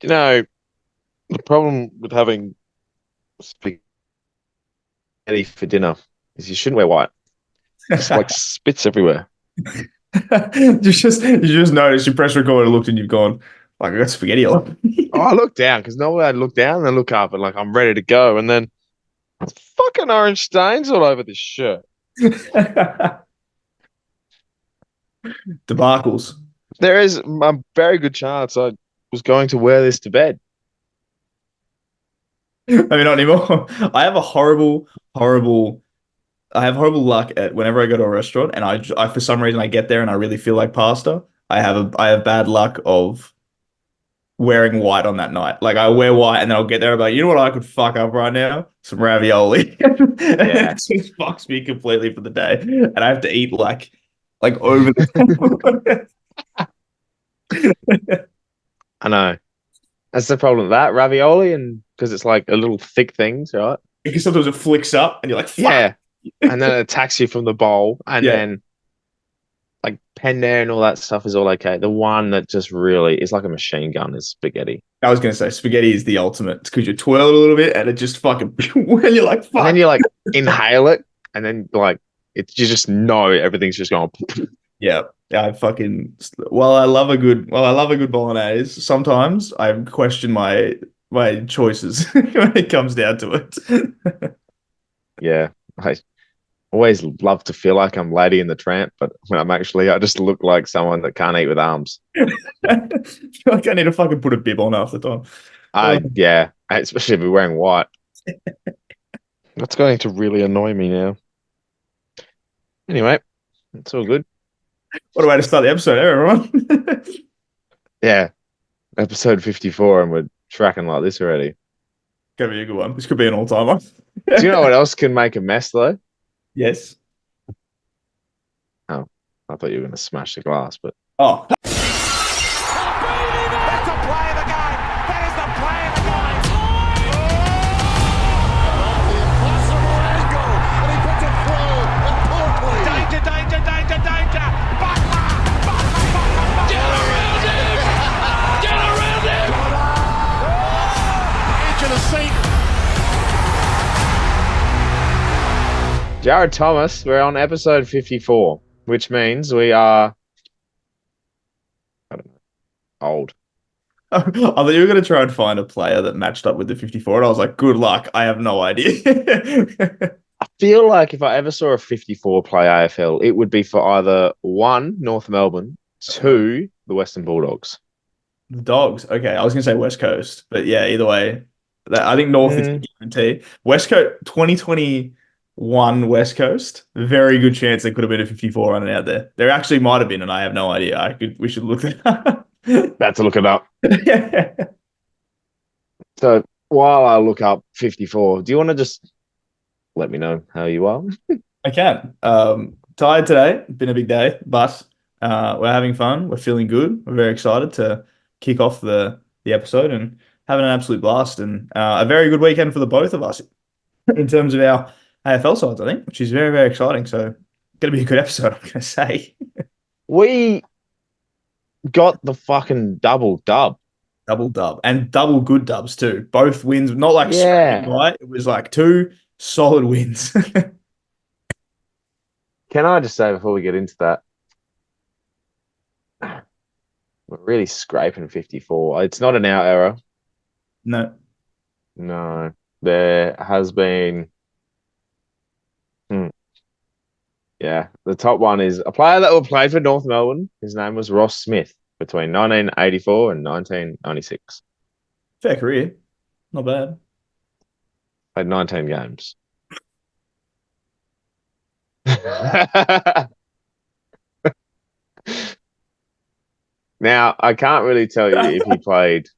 You know, the problem with having spaghetti for dinner is you shouldn't wear white. Just like spits everywhere. You just noticed you press record and looked and you've gone, like, I got spaghetti on. Oh, I look down because normally I'd look down and then look up and like I'm ready to go, and then fucking orange stains all over this shirt. Debacles. There is a very good chance I was going to wear this to bed. I mean, not anymore. I have a horrible, I have horrible luck at whenever I go to a restaurant and for some reason I get there and I really feel like pasta. I have bad luck of wearing white on that night. Like I wear white and then I'll get there and I'm like, you know what I could fuck up right now? Some ravioli. And it Yeah, just fucks me completely for the day. And I have to eat like over the I know. That's the problem with that ravioli, and because it's like a little thick things, right? because sometimes it flicks up and you're like, fuck. Yeah, and then it attacks you from the bowl, and Yeah. then like penne and all that stuff is all okay. The one that just really is like a machine gun is spaghetti. I was gonna say spaghetti is the ultimate because you twirl it a little bit and it just fucking when you're like, And then fuck. you like inhale it, and then like you just know everything's just going. Yeah. Yeah, I fucking well, I love a good bolognese. Sometimes I question my choices when it comes down to it. Yeah, I always love to feel like I'm Lady in the Tramp, but when I just look like someone that can't eat with arms. I feel like I need to fucking put a bib on half the time. Uh, Yeah, especially if we're wearing white. That's going to really annoy me now. Anyway, it's all good. what a way to start the episode, everyone. Yeah, episode 54, and we're tracking like this already. Gonna be a good one. This could be an all-timer. Do you know what else can make a mess though? Yes. Oh, I thought you were going to smash the glass, but Oh, That's a play of the game. That is the play of the game. The impossible angle, and he puts it through importantly. Danger, danger, danger, danger. Butler, Butler, Butler, Butler. Get around him. Get around him. Edge of the seat. Jared Thomas, we're on episode 54, which means we are, I don't know, old. I thought you were going to try and find a player that matched up with the 54, and I was like, good luck. I have no idea. I feel like if I ever saw a 54 play AFL, it would be for either one, North Melbourne, two, the Western Bulldogs. The Dogs. Okay, I was going to say West Coast, but yeah, either way, I think North is a Mm, guarantee. West Coast 2021 West Coast. Very good chance there could have been a 54 running out there. There actually might have been, and I have no idea. We should look that up. About to look it up. Yeah. So while I look up 54, do you want to just let me know how you are? I can. Tired today. Been a big day, but we're having fun. We're feeling good. We're very excited to kick off the episode and having an absolute blast and a very good weekend for the both of us in terms of our AFL sides, I think, which is very, very exciting. So, going to be a good episode, I'm going to say. We got the fucking double dub. Double dub and double good dubs too. Both wins, not like screaming, Yeah. right? It was like two solid wins. Can I just say before we get into that, we're really scraping 54. It's not an our error. No. No, there has been. Hmm, yeah, the top one is a player that played for North Melbourne. His name was Ross Smith between 1984 and 1996. Fair career. Not bad. Played 19 games. Now, I can't really tell you if he played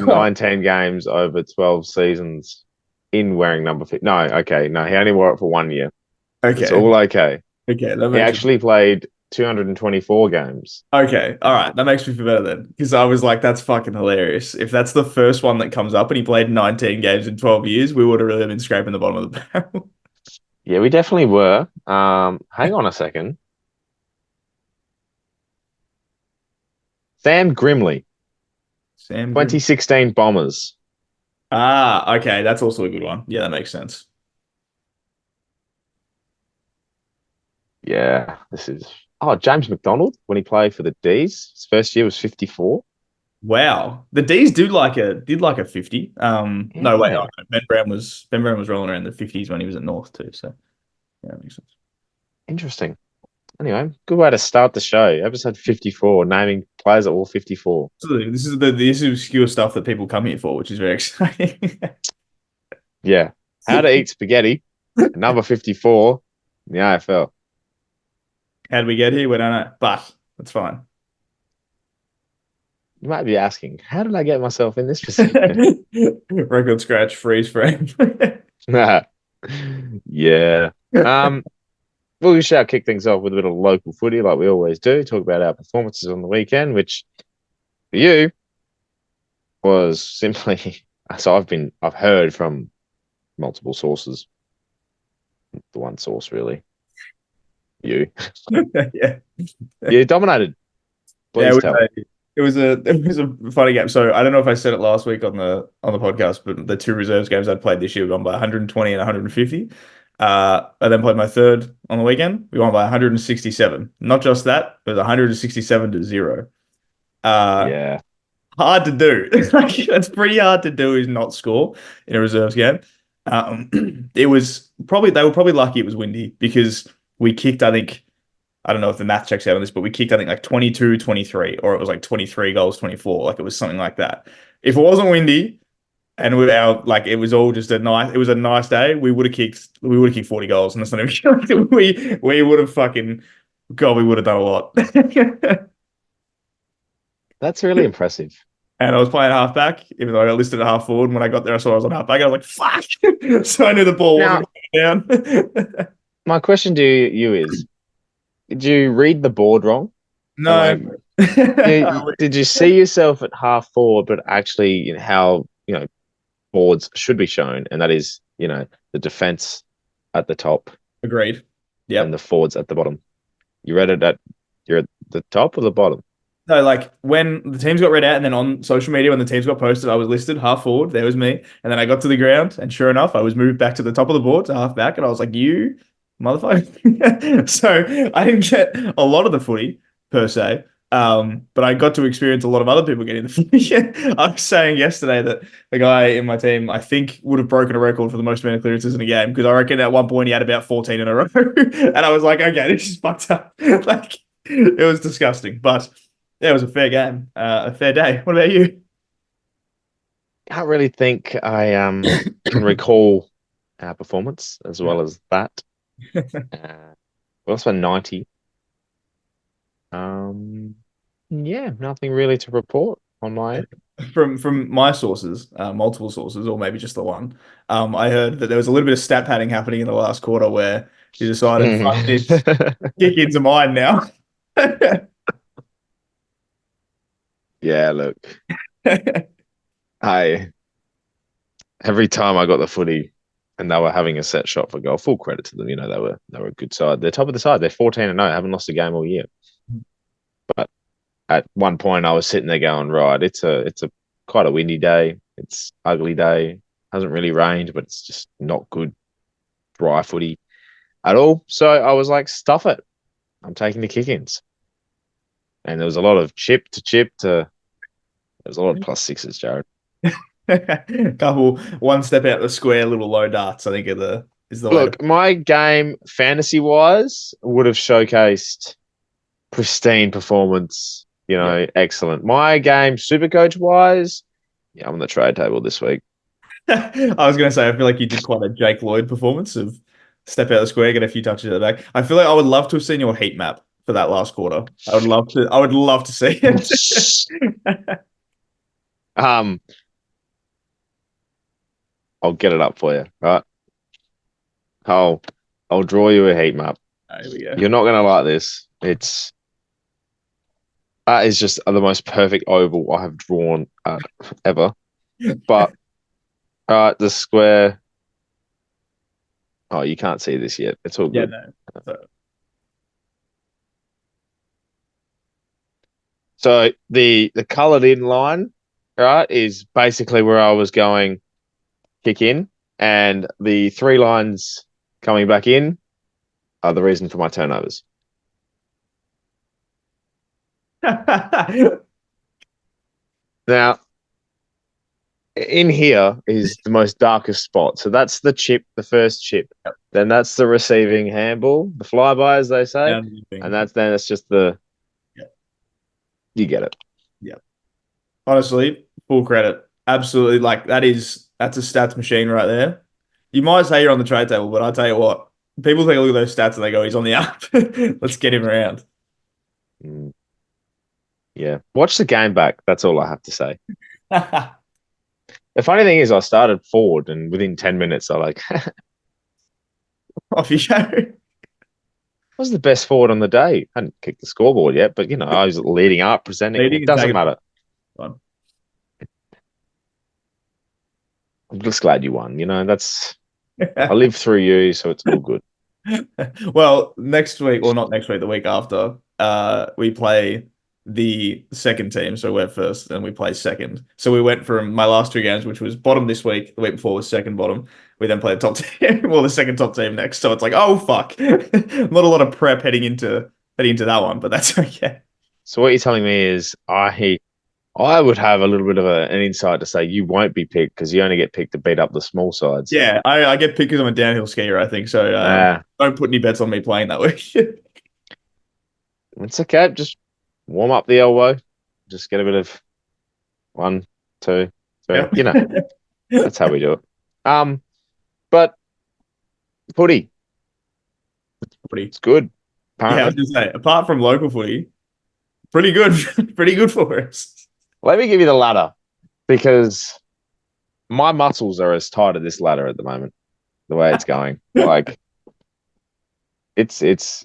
19 games over 12 seasons in wearing number 50. No, okay. No, he only wore it for 1 year. It's Okay. all okay. Okay. That He makes actually played 224 games. Okay, all right, that makes me feel better then, because I was like, that's fucking hilarious. If that's the first one that comes up and he played 19 games in 12 years, we would have really been scraping the bottom of the barrel. Yeah, we definitely were. Hang on a second. Sam Grimley. Sam Griffin. 2016 Bombers. Ah, okay. That's also a good one. Yeah, that makes sense. Yeah, this is. Oh, James McDonald when he played for the D's. His first year was 54. Wow. The D's did like a 50. No, wait, Yeah, Ben Brown was rolling around the 50s when he was at North too. So yeah, that makes sense. interesting. Anyway, good way to start the show. Episode 54, naming players at all 54. Absolutely. This is obscure stuff that people come here for, which is very exciting. Yeah. How to eat spaghetti. Number 54 in the AFL. How did we get here? We don't know, but that's fine. You might be asking, how did I get myself in this position? Record scratch, freeze frame. Yeah. Um, we shall kick things off with a bit of local footy, like we always do. Talk about our performances on the weekend, which for you was simply so I've heard from multiple sources. The one source really. You. Yeah. You dominated. Yeah, Please tell. it was a funny game. So I don't know if I said it last week on the podcast, but the two reserves games I'd played this year we won by 120 and 150. I then played my third on the weekend. We won by 167. Not just that, it was 167 to 0. Uh, Yeah. Hard to do. Like, it's pretty hard to do is not score in a reserves game. It was probably they were probably lucky it was windy because we kicked, I think, I don't know if the math checks out on this, but we kicked, I think, like 22-23, or it was like 23 goals, 24. Like it was something like that. If it wasn't windy and it was all just it was a nice day, we would have kicked 40 goals. And that's not even, we would have fucking, God, we would have done a lot. That's really impressive. And I was playing halfback, even though I got listed at half forward. And when I got there, I saw I was on halfback. I was like, fuck. So I knew the ball Now, wasn't going down. my question to you is, did you read the board wrong? And No. like, did you see yourself at half forward, but actually, how, boards should be shown, and that is, the defense at the top Agreed. and Yep. the forwards at the bottom. You read it you're at the top or the bottom? No, like when the teams got read out and then on social media, when the teams got posted, I was listed half forward. There was me. And then I got to the ground and sure enough, I was moved back to the top of the board to half back. And I was like, you motherfucker. So I didn't get a lot of the footy per se. But I got to experience a lot of other people getting the footy. I was saying yesterday that the guy in my team, I think, would have broken a record for the most amount of clearances in a game because I reckon at one point he had about 14 in a row. And I was like, okay, this is fucked up. Like, it was disgusting. But yeah, it was a fair game, a fair day. What about you? Can't really think I can recall our performance as well as that. We also had 90. Yeah, nothing really to report on my end. From my sources, multiple sources, or maybe just the one, I heard that there was a little bit of stat padding happening in the last quarter where you decided, fuck this, kick into mine now. Yeah, look, I every time I got the footy and they were having a set shot for goal, full credit to them. They were a good side. They're top of the side. They're 14-0, haven't lost a game all year. But at one point I was sitting there going, right, it's a quite a windy day. It's ugly day. Hasn't really rained, but it's just not good dry footy at all. So I was like, stuff it. I'm taking the kick-ins. And there was a lot of chip to chip to there's a lot of +6s, Jared. Couple one step out the square, little low darts, I think is the way to. Look, my game fantasy wise would have showcased pristine performance, excellent. My game super coach wise, yeah, I'm on the trade table this week. I was gonna say, I feel like you did quite a Jake Lloyd performance of step out the square, get a few touches at the back. I feel like I would love to have seen your heat map for that last quarter. I would love to see it. um, I'll get it up for you, right? I'll draw you a heat map. There we go. You're not gonna like this. That is just the most perfect oval I have drawn ever. But the square. Oh, you can't see this yet. It's all Yeah, good. no. So the coloured in line right, is basically where I was going kick in, and the three lines coming back in are the reason for my turnovers. Now, in here is the most darkest spot. So that's the chip, the first chip. Then that's the receiving handball, the flyby, as they say. And then it's just the, you get it. Yeah. Honestly, full credit. Absolutely. Like that's a stats machine right there. You might say you're on the trade table, but I'll tell you what, people take a look at those stats and they go, he's on the up. Let's get him around. Mm. Yeah. Watch the game back. That's all I have to say. The funny thing is, I started forward, and within 10 minutes, I like, Off you go. was the best forward on the day. I hadn't kicked the scoreboard yet, but I was leading up, presenting. Leading It and doesn't tagging. matter. Fine. I'm just glad you won. I lived through you, so it's all good. Well, next week, or not next week, the week after, we play the second team. So we're first and we play second. So we went from my last two games, which was bottom this week. The week before was second bottom. We then played top team, well, the second top team next. So it's like, oh fuck. Not a lot of prep heading into that one, but that's okay. So what you're telling me is I would have a little bit of an insight to say you won't be picked because you only get picked to beat up the small sides. Yeah, I get picked because I'm a downhill skier, I think. So don't put any bets on me playing that week. It's okay. Just warm up the elbow. Just get a bit of 1, 2, 3. Yep. That's how we do it. But footy, it's good. Yeah, I was Apparently. just say, apart from local footy, pretty good, pretty good for us. Let me give you the ladder because my muscles are as tight as this ladder at the moment. The way it's going, like it's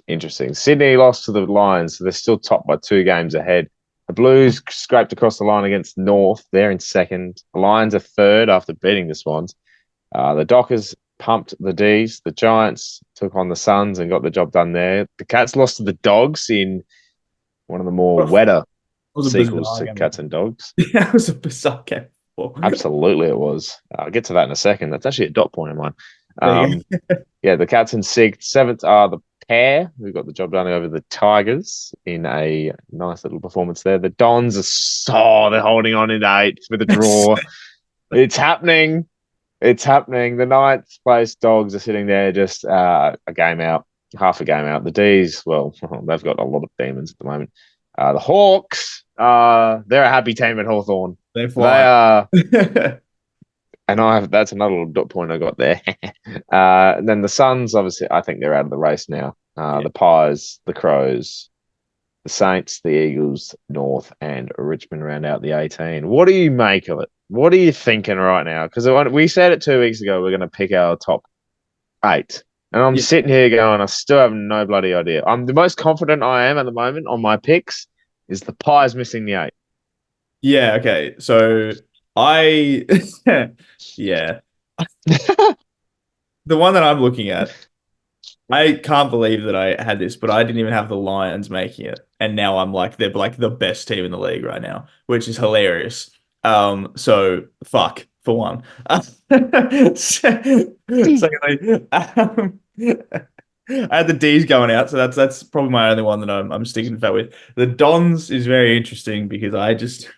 interesting. Sydney lost to the Lions, so they're still top by 2 games ahead. The Blues scraped across the line against North. They're in second. The Lions are third after beating the Swans. The Dockers pumped the D's. The Giants took on the Suns and got the job done there. The Cats lost to the Dogs in one of the more wetter sequels to Cats and Dogs. Yeah, it was a bizarre game. Absolutely, it was. I'll get to that in a second. That's actually a dot point of mine. Yeah, the Cats in sixth. Seventh are the Pair, who got the job done over the Tigers in a nice little performance there. The Dons they're holding on in eighth with a draw. It's happening. It's happening. The ninth place Dogs are sitting there just a game out, half a game out. The D's, well, they've got a lot of demons at the moment. The Hawks, they're a happy team at Hawthorn. They are. And that's another little dot point I got there. And then the Suns, obviously, I think they're out of the race now. The Pies, the Crows, the Saints, the Eagles, North, and Richmond round out the 18. What do you make of it? What are you thinking right now? Because we said it 2 weeks ago, we're going to pick our top 8. And I'm sitting here going, I still have no bloody idea. I'm the most confident I am at the moment on my picks is the Pies missing the 8. Yeah, okay. So yeah. The one that I'm looking at, I can't believe that I had this, but I didn't even have the Lions making it. And now I'm like, they're like the best team in the league right now, which is hilarious. So fuck for one. Secondly, I had the D's going out, so that's probably my only one that I'm sticking fat with. The Dons is very interesting because I just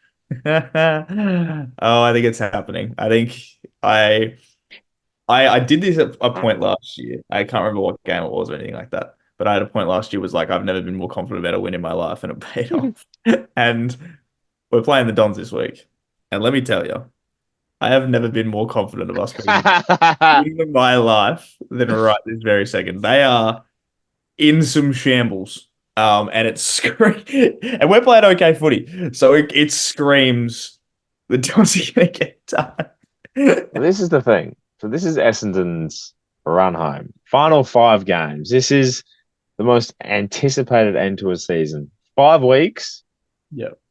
I think it's happening. I think I did this at a point last year. I can't remember what game it was or anything like that. But I had a point last year was like I've never been more confident about a win in my life, and it paid off. And we're playing the Dons this week. And let me tell you, I have never been more confident of us in my life than right this very second. They are in some shambles. And and we're playing okay footy. So it screams the Dons are gonna get done. This is the thing. So this is Essendon's run home. Final 5 games. This is the most anticipated end to a season. 5 weeks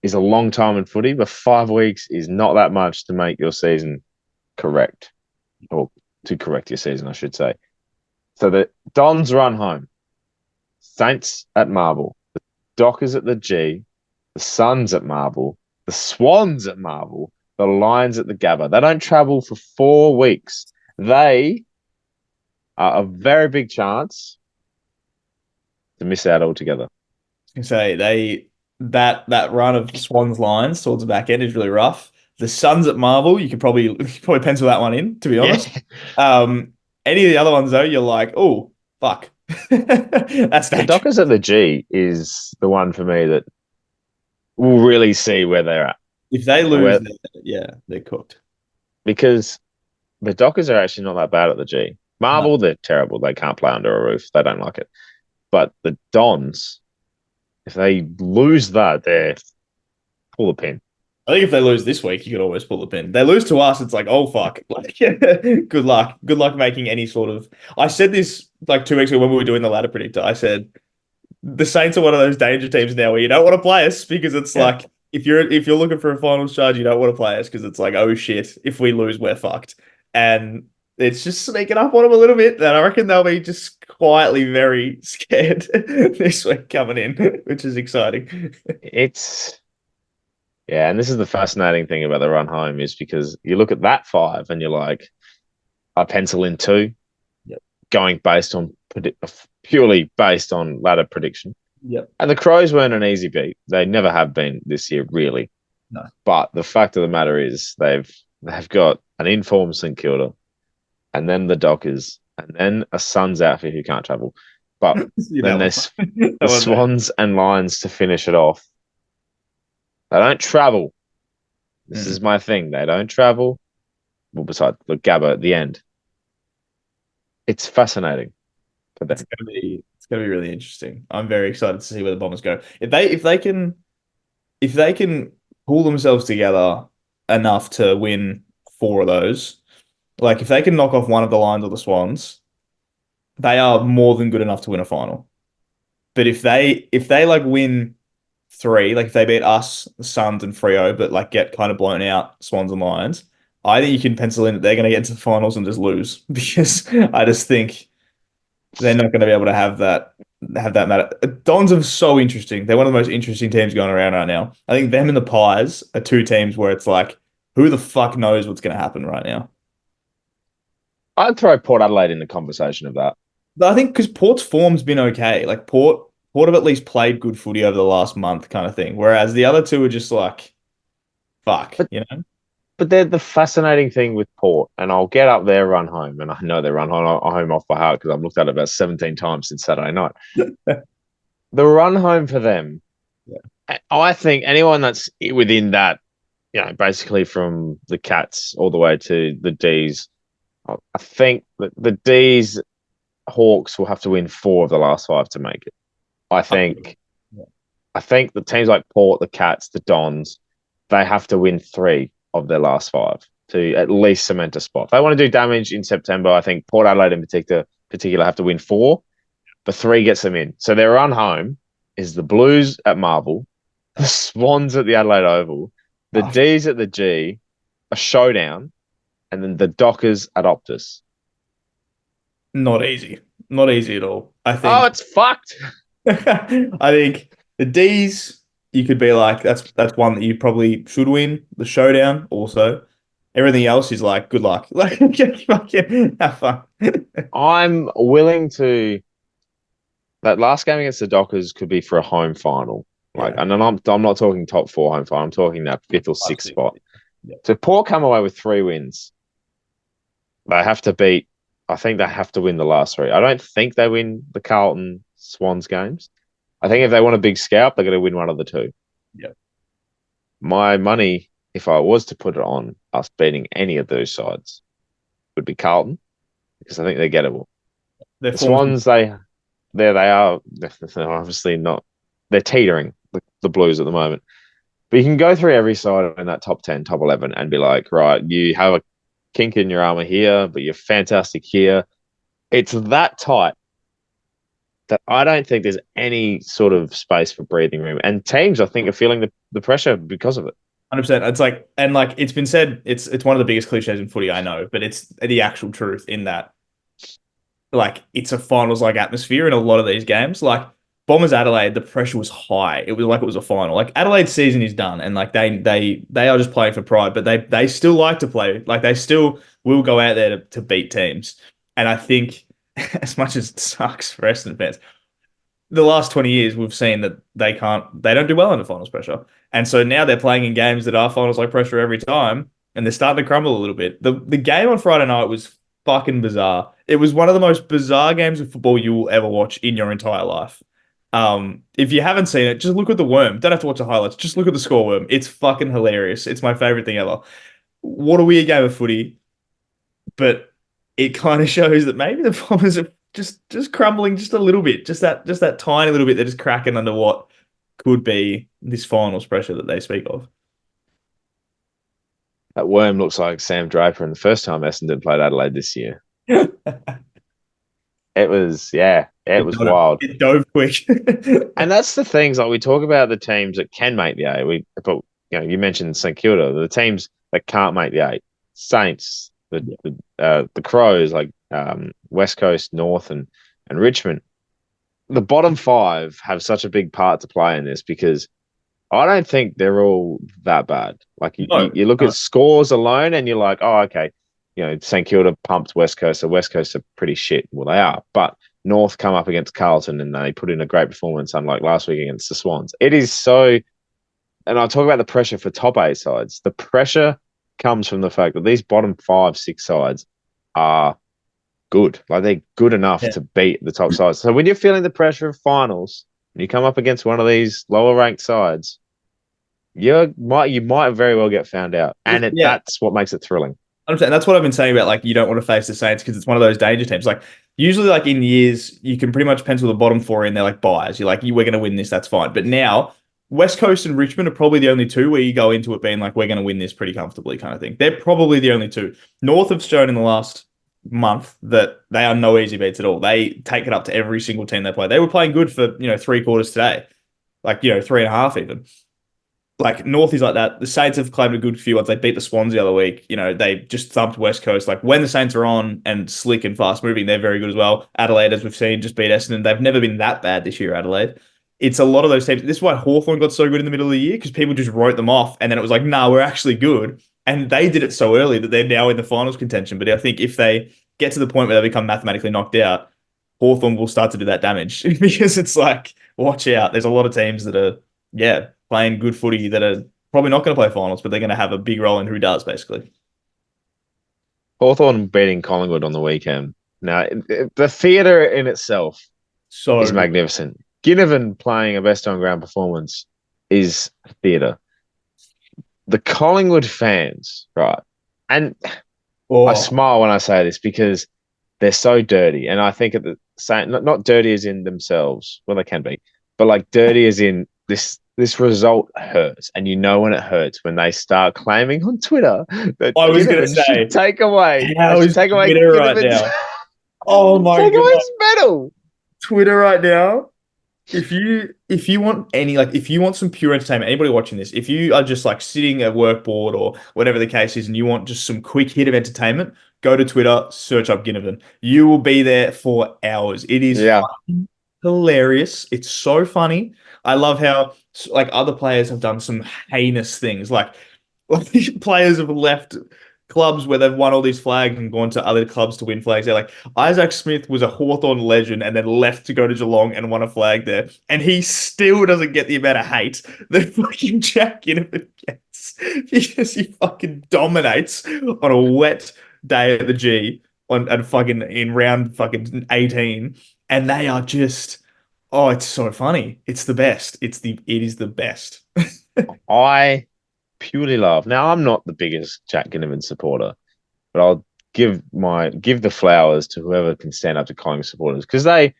is a long time in footy, but 5 weeks is not that much to make your season correct. Or to correct your season, I should say. So the Dons run home. Saints at Marvel. The Dockers at the G. The Suns at Marvel. The Swans at Marvel. the Lions at the Gabba. They don't travel for 4 weeks. They are a very big chance to miss out altogether. Say that run of Swans Lions towards the back end is really rough. The Suns at Marvel, you could probably pencil that one in, to be Yeah. honest. Any of the other ones though, you're like, oh fuck, that's The dangerous. Dockers at the G is the one for me that we'll really see where they're at. If they lose, Where, yeah, they're cooked. because the Dockers are actually not that bad at the G. No. Marvel, they're terrible. They can't play under a roof. They don't like it. But the Dons, if they lose that, they're pull the pin. I think if they lose this week, you could always pull the pin. They lose to us, it's like, oh fuck. Like, good luck. Good luck making any sort of. I said this like 2 weeks ago when we were doing the ladder predictor. I said the Saints are one of those danger teams now where you don't want to play us because it's Yeah. like if you're looking for a finals charge, you don't want to play us because it's like, oh shit, if we lose, we're fucked. And it's just sneaking up on them a little bit. And I reckon they'll be just quietly very scared this week coming in, which is exciting. It's yeah, and this is the fascinating thing about the run home is because you look at that five and you're like, I pencil in two, Yep. going based on purely based on ladder prediction. Yep. And the Crows weren't an easy beat. They never have been this year, really. No. But the fact of the matter is they've got an informed St Kilda, and then the Dockers, and then a Suns outfit who can't travel. But then there's the Swans and Lions to finish it off. They don't travel. This is my thing. They don't travel. Well, besides the Gabba at the end. It's fascinating for them. It's gonna be really interesting. I'm very excited to see where the Bombers go. If they can pull themselves together enough to win 4 of those, like if they can knock off one of the Lions or the Swans, they are more than good enough to win a final. But if they like win 3, like if they beat us, the Suns and Freo, but like get kind of blown out, Swans and Lions, I think you can pencil in that they're going to get into the finals and just lose because I just think they're not going to be able to have that matter. Dons are so interesting. They're one of the most interesting teams going around right now. I think them and the Pies are 2 teams where it's like, who the fuck knows what's going to happen right now? I'd throw Port Adelaide in the conversation of that. But I think because Port's form's been okay. Like Port have at least played good footy over the last month, kind of thing. Whereas the other two are just like, fuck, But you know. But they're the fascinating thing with Port, and I'll get up their run home, and I know they run home off by heart because I've looked at it about 17 times since Saturday night. The run home for them, Yeah. I think anyone that's within that, basically from the Cats all the way to the D's, I think that the D's Hawks will have to win 4 of the last 5 to make it. I think the teams like Port, the Cats, the Dons, they have to win 3 of their last 5 to at least cement a spot. If they want to do damage in September, I think Port Adelaide in particular have to win 4, but 3 gets them in. So their run home is the Blues at Marvel, the Swans at the Adelaide Oval, the D's at the G, a showdown, and then the Dockers at Optus. Not easy. Not easy at all. I think. Oh, it's fucked. I think the D's, you could be like, that's one that you probably should win. The showdown also. Everything else is like, good luck. Like, fucking have fun. I'm willing to. That last game against the Dockers could be for a home final. Like, Yeah. and I'm not talking top 4 home final. I'm talking that 5th or 6th spot. Yeah. So Port come away with 3 wins. They have to beat. I think they have to win the last 3. I don't think they win the Carlton Swans games. I think if they want a big scalp, they're going to win one of the 2. Yeah. My money, if I was to put it on us beating any of those sides, would be Carlton because I think they're gettable. The Swans, they are. They're obviously not. They're teetering the Blues at the moment. But you can go through every side in that top 10, top 11 and be like, right, you have a kink in your armor here, but you're fantastic here. It's that tight that I don't think there's any sort of space for breathing room. And teams, I think, are feeling the pressure because of it. 100%. It's like, and like it's been said, it's one of the biggest cliches in footy, I know, but it's the actual truth in that, like, it's a finals like atmosphere in a lot of these games. Like, Bombers Adelaide, the pressure was high. It was like it was a final. Like Adelaide's season is done, and like they are just playing for pride, but they still like to play. Like they still will go out there to beat teams. And I think, as much as it sucks for Essendon fans, the last 20 years we've seen that they don't do well under finals pressure. And so now they're playing in games that are finals like pressure every time, and they're starting to crumble a little bit. The game on Friday night was fucking bizarre. It was one of the most bizarre games of football you will ever watch in your entire life. If you haven't seen it, just look at the worm. Don't have to watch the highlights. Just look at the score worm. It's fucking hilarious. It's my favorite thing ever. What a weird game of footy, but it kind of shows that maybe the Bombers are just crumbling just a little bit, just that tiny little bit. They're just cracking under what could be this finals pressure that they speak of. That worm looks like Sam Draper, and the first time Essendon played Adelaide this year. It was, yeah, it was wild. It dove quick. And that's the things like we talk about the teams that can make the eight. But you mentioned St Kilda, the teams that can't make the eight. Saints, the Crows, like West Coast, North, and Richmond. The bottom five have such a big part to play in this because I don't think they're all that bad. Like you look at scores alone and you're like, oh, okay, St Kilda pumped West Coast, so West Coast are pretty shit. Well, they are, but North come up against Carlton and they put in a great performance, unlike last week against the Swans. It is so, and I talk about the pressure for top eight sides. The pressure comes from the fact that these bottom 5, 6 sides are good. Like they're good enough to beat the top sides. So when you're feeling the pressure of finals and you come up against one of these lower ranked sides, you might very well get found out, and that's what makes it thrilling. And that's what I've been saying about like you don't want to face the Saints because it's one of those danger teams. Like usually, like in years, you can pretty much pencil the bottom 4 in. They're like buys. You're like, we're going to win this. That's fine. But now West Coast and Richmond are probably the only two where you go into it being like, we're going to win this pretty comfortably, kind of thing. They're probably the only two. North have shown in the last month that they are no easy beats at all. They take it up to every single team they play. They were playing good for 3 quarters today, like 3.5 even. Like North is like that. The Saints have claimed a good few ones. They beat the Swans the other week. They just thumped West Coast. Like when the Saints are on and slick and fast moving, they're very good as well. Adelaide, as we've seen, just beat Essendon. They've never been that bad this year, Adelaide. It's a lot of those teams. This is why Hawthorn got so good in the middle of the year because people just wrote them off. And then it was like, nah, we're actually good. And they did it so early that they're now in the finals contention. But I think if they get to the point where they become mathematically knocked out, Hawthorn will start to do that damage because it's like, watch out. There's a lot of teams that are, playing good footy that are probably not going to play finals, but they're going to have a big role in who does, basically. Hawthorn beating Collingwood on the weekend. Now, the theatre in itself is magnificent. Ginnivan playing a best on ground performance is theatre. The Collingwood fans, right? And I smile when I say this because they're so dirty. And I think at the same, not dirty as in themselves, well, they can be, but like dirty as in this result hurts, and when it hurts when they start claiming on Twitter that I was going to say take away Twitter right now. Oh my god, take away his medal. Twitter right now. If you want if you want some pure entertainment, anybody watching this, if you are just like sitting at work bored or whatever the case is, and you want just some quick hit of entertainment, go to Twitter, search up Ginnivan. You will be there for hours. It is hilarious. It's so funny. I love how like other players have done some heinous things. Like players have left clubs where they've won all these flags and gone to other clubs to win flags. They're like Isaac Smith was a Hawthorn legend and then left to go to Geelong and won a flag there. And he still doesn't get the amount of hate that fucking Jack Ginnivan gets because he fucking dominates on a wet day at the G and fucking in round fucking 18. And they are just, it's so funny. It's the best. It is the best. I purely love. Now, I'm not the biggest Jack Ginnivan supporter, but I'll give the flowers to whoever can stand up to Collingwood supporters because they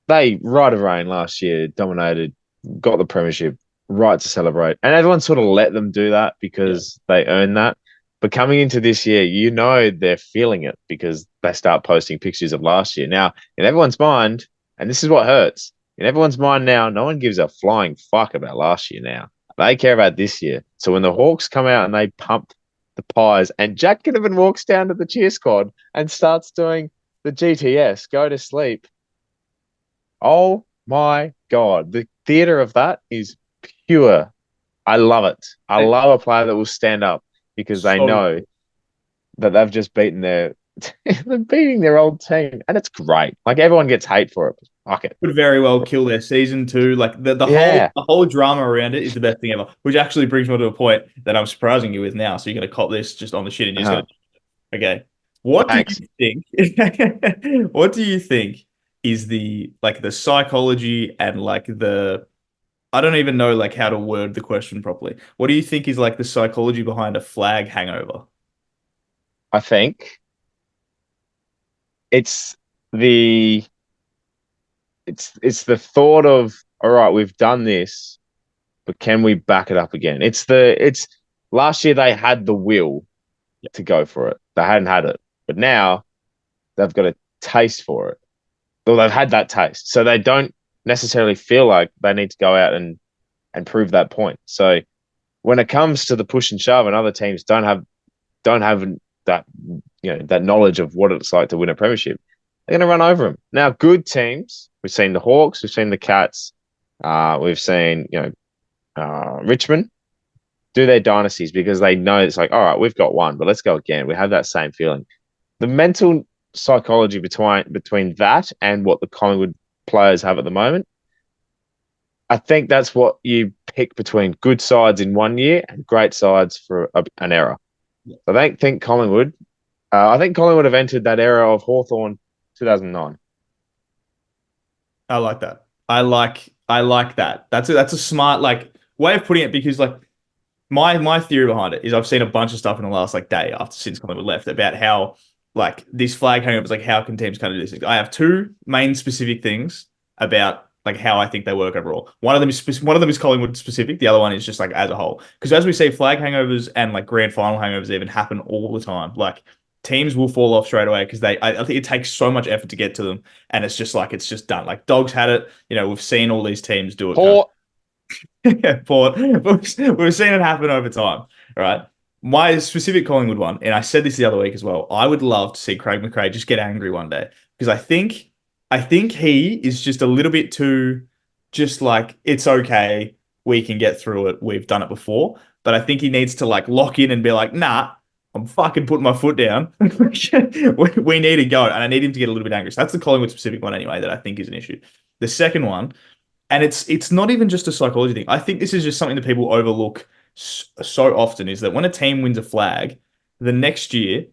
right of rain last year dominated, got the premiership, right to celebrate, and everyone sort of let them do that because they earned that. But coming into this year, they're feeling it because they start posting pictures of last year. Now, in everyone's mind, and this is what hurts, in everyone's mind now, no one gives a flying fuck about last year now. They care about this year. So when the Hawks come out and they pump the Pies and Jack Ginnivan walks down to the cheer squad and starts doing the GTS, go to sleep. Oh my God, the theater of that is pure. I love it. I love a player that will stand up because they So know that they've just beaten their they're beating their old team, and it's great. Like everyone gets hate for it. Fuck it. could very well kill their season too. Like Yeah. the whole drama around it is the best thing ever. Which actually brings me to a point that I'm surprising you with now. So you're gonna cop this just on the shit and you're just Uh-huh. gonna okay. What do Thanks. you think? What do you think is the psychology and like the I don't even know like how to word the question properly. What do you think is like the psychology behind a flag hangover? I think it's the it's the thought of all right, we've done this, but can we back it up again? It's last year they had the will to go for it. They hadn't had it, but now they've got a taste for it. Well, they've had that taste, so they don't necessarily feel like they need to go out and prove that point. So when it comes to the push and shove, and other teams don't have that that knowledge of what it's like to win a premiership, they're going to run over them. Now, good teams, we've seen the Hawks, we've seen the Cats, we've seen Richmond do their dynasties because they know it's like, all right, we've got one, but let's go again. We have that same feeling. The mental psychology between that and what the Collingwood players have at the moment, I think that's what you pick between good sides in one year and great sides for an era. So I don't think Collingwood. I think Collingwood have entered that era of Hawthorn 2009. I like that. I like that. That's a smart like way of putting it because like my theory behind it is I've seen a bunch of stuff in the last like day after since Collingwood left about how like this flag hangover is like how can teams kind of do this. I have two main specific things about like how I think they work overall. One of them is Collingwood specific. The other one is just like as a whole. Because as we see, flag hangovers and like grand final hangovers even happen all the time. Like teams will fall off straight away because I think it takes so much effort to get to them, and it's just like it's just done. Like Dogs had it. You know, we've seen all these teams do it. Kind Port. yeah, Port. We've seen it happen over time. All right. My specific Collingwood one, and I said this the other week as well. I would love to see Craig McRae just get angry one day because I think he is just a little bit too, just like it's okay. We can get through it. We've done it before, but I think he needs to like lock in and be like, nah. I'm fucking putting my foot down. We need to go, and I need him to get a little bit angry. So that's the Collingwood specific one anyway that I think is an issue. The second one and it's not even just a psychology thing. I think this is just something that people overlook so often is that when a team wins a flag, the next year,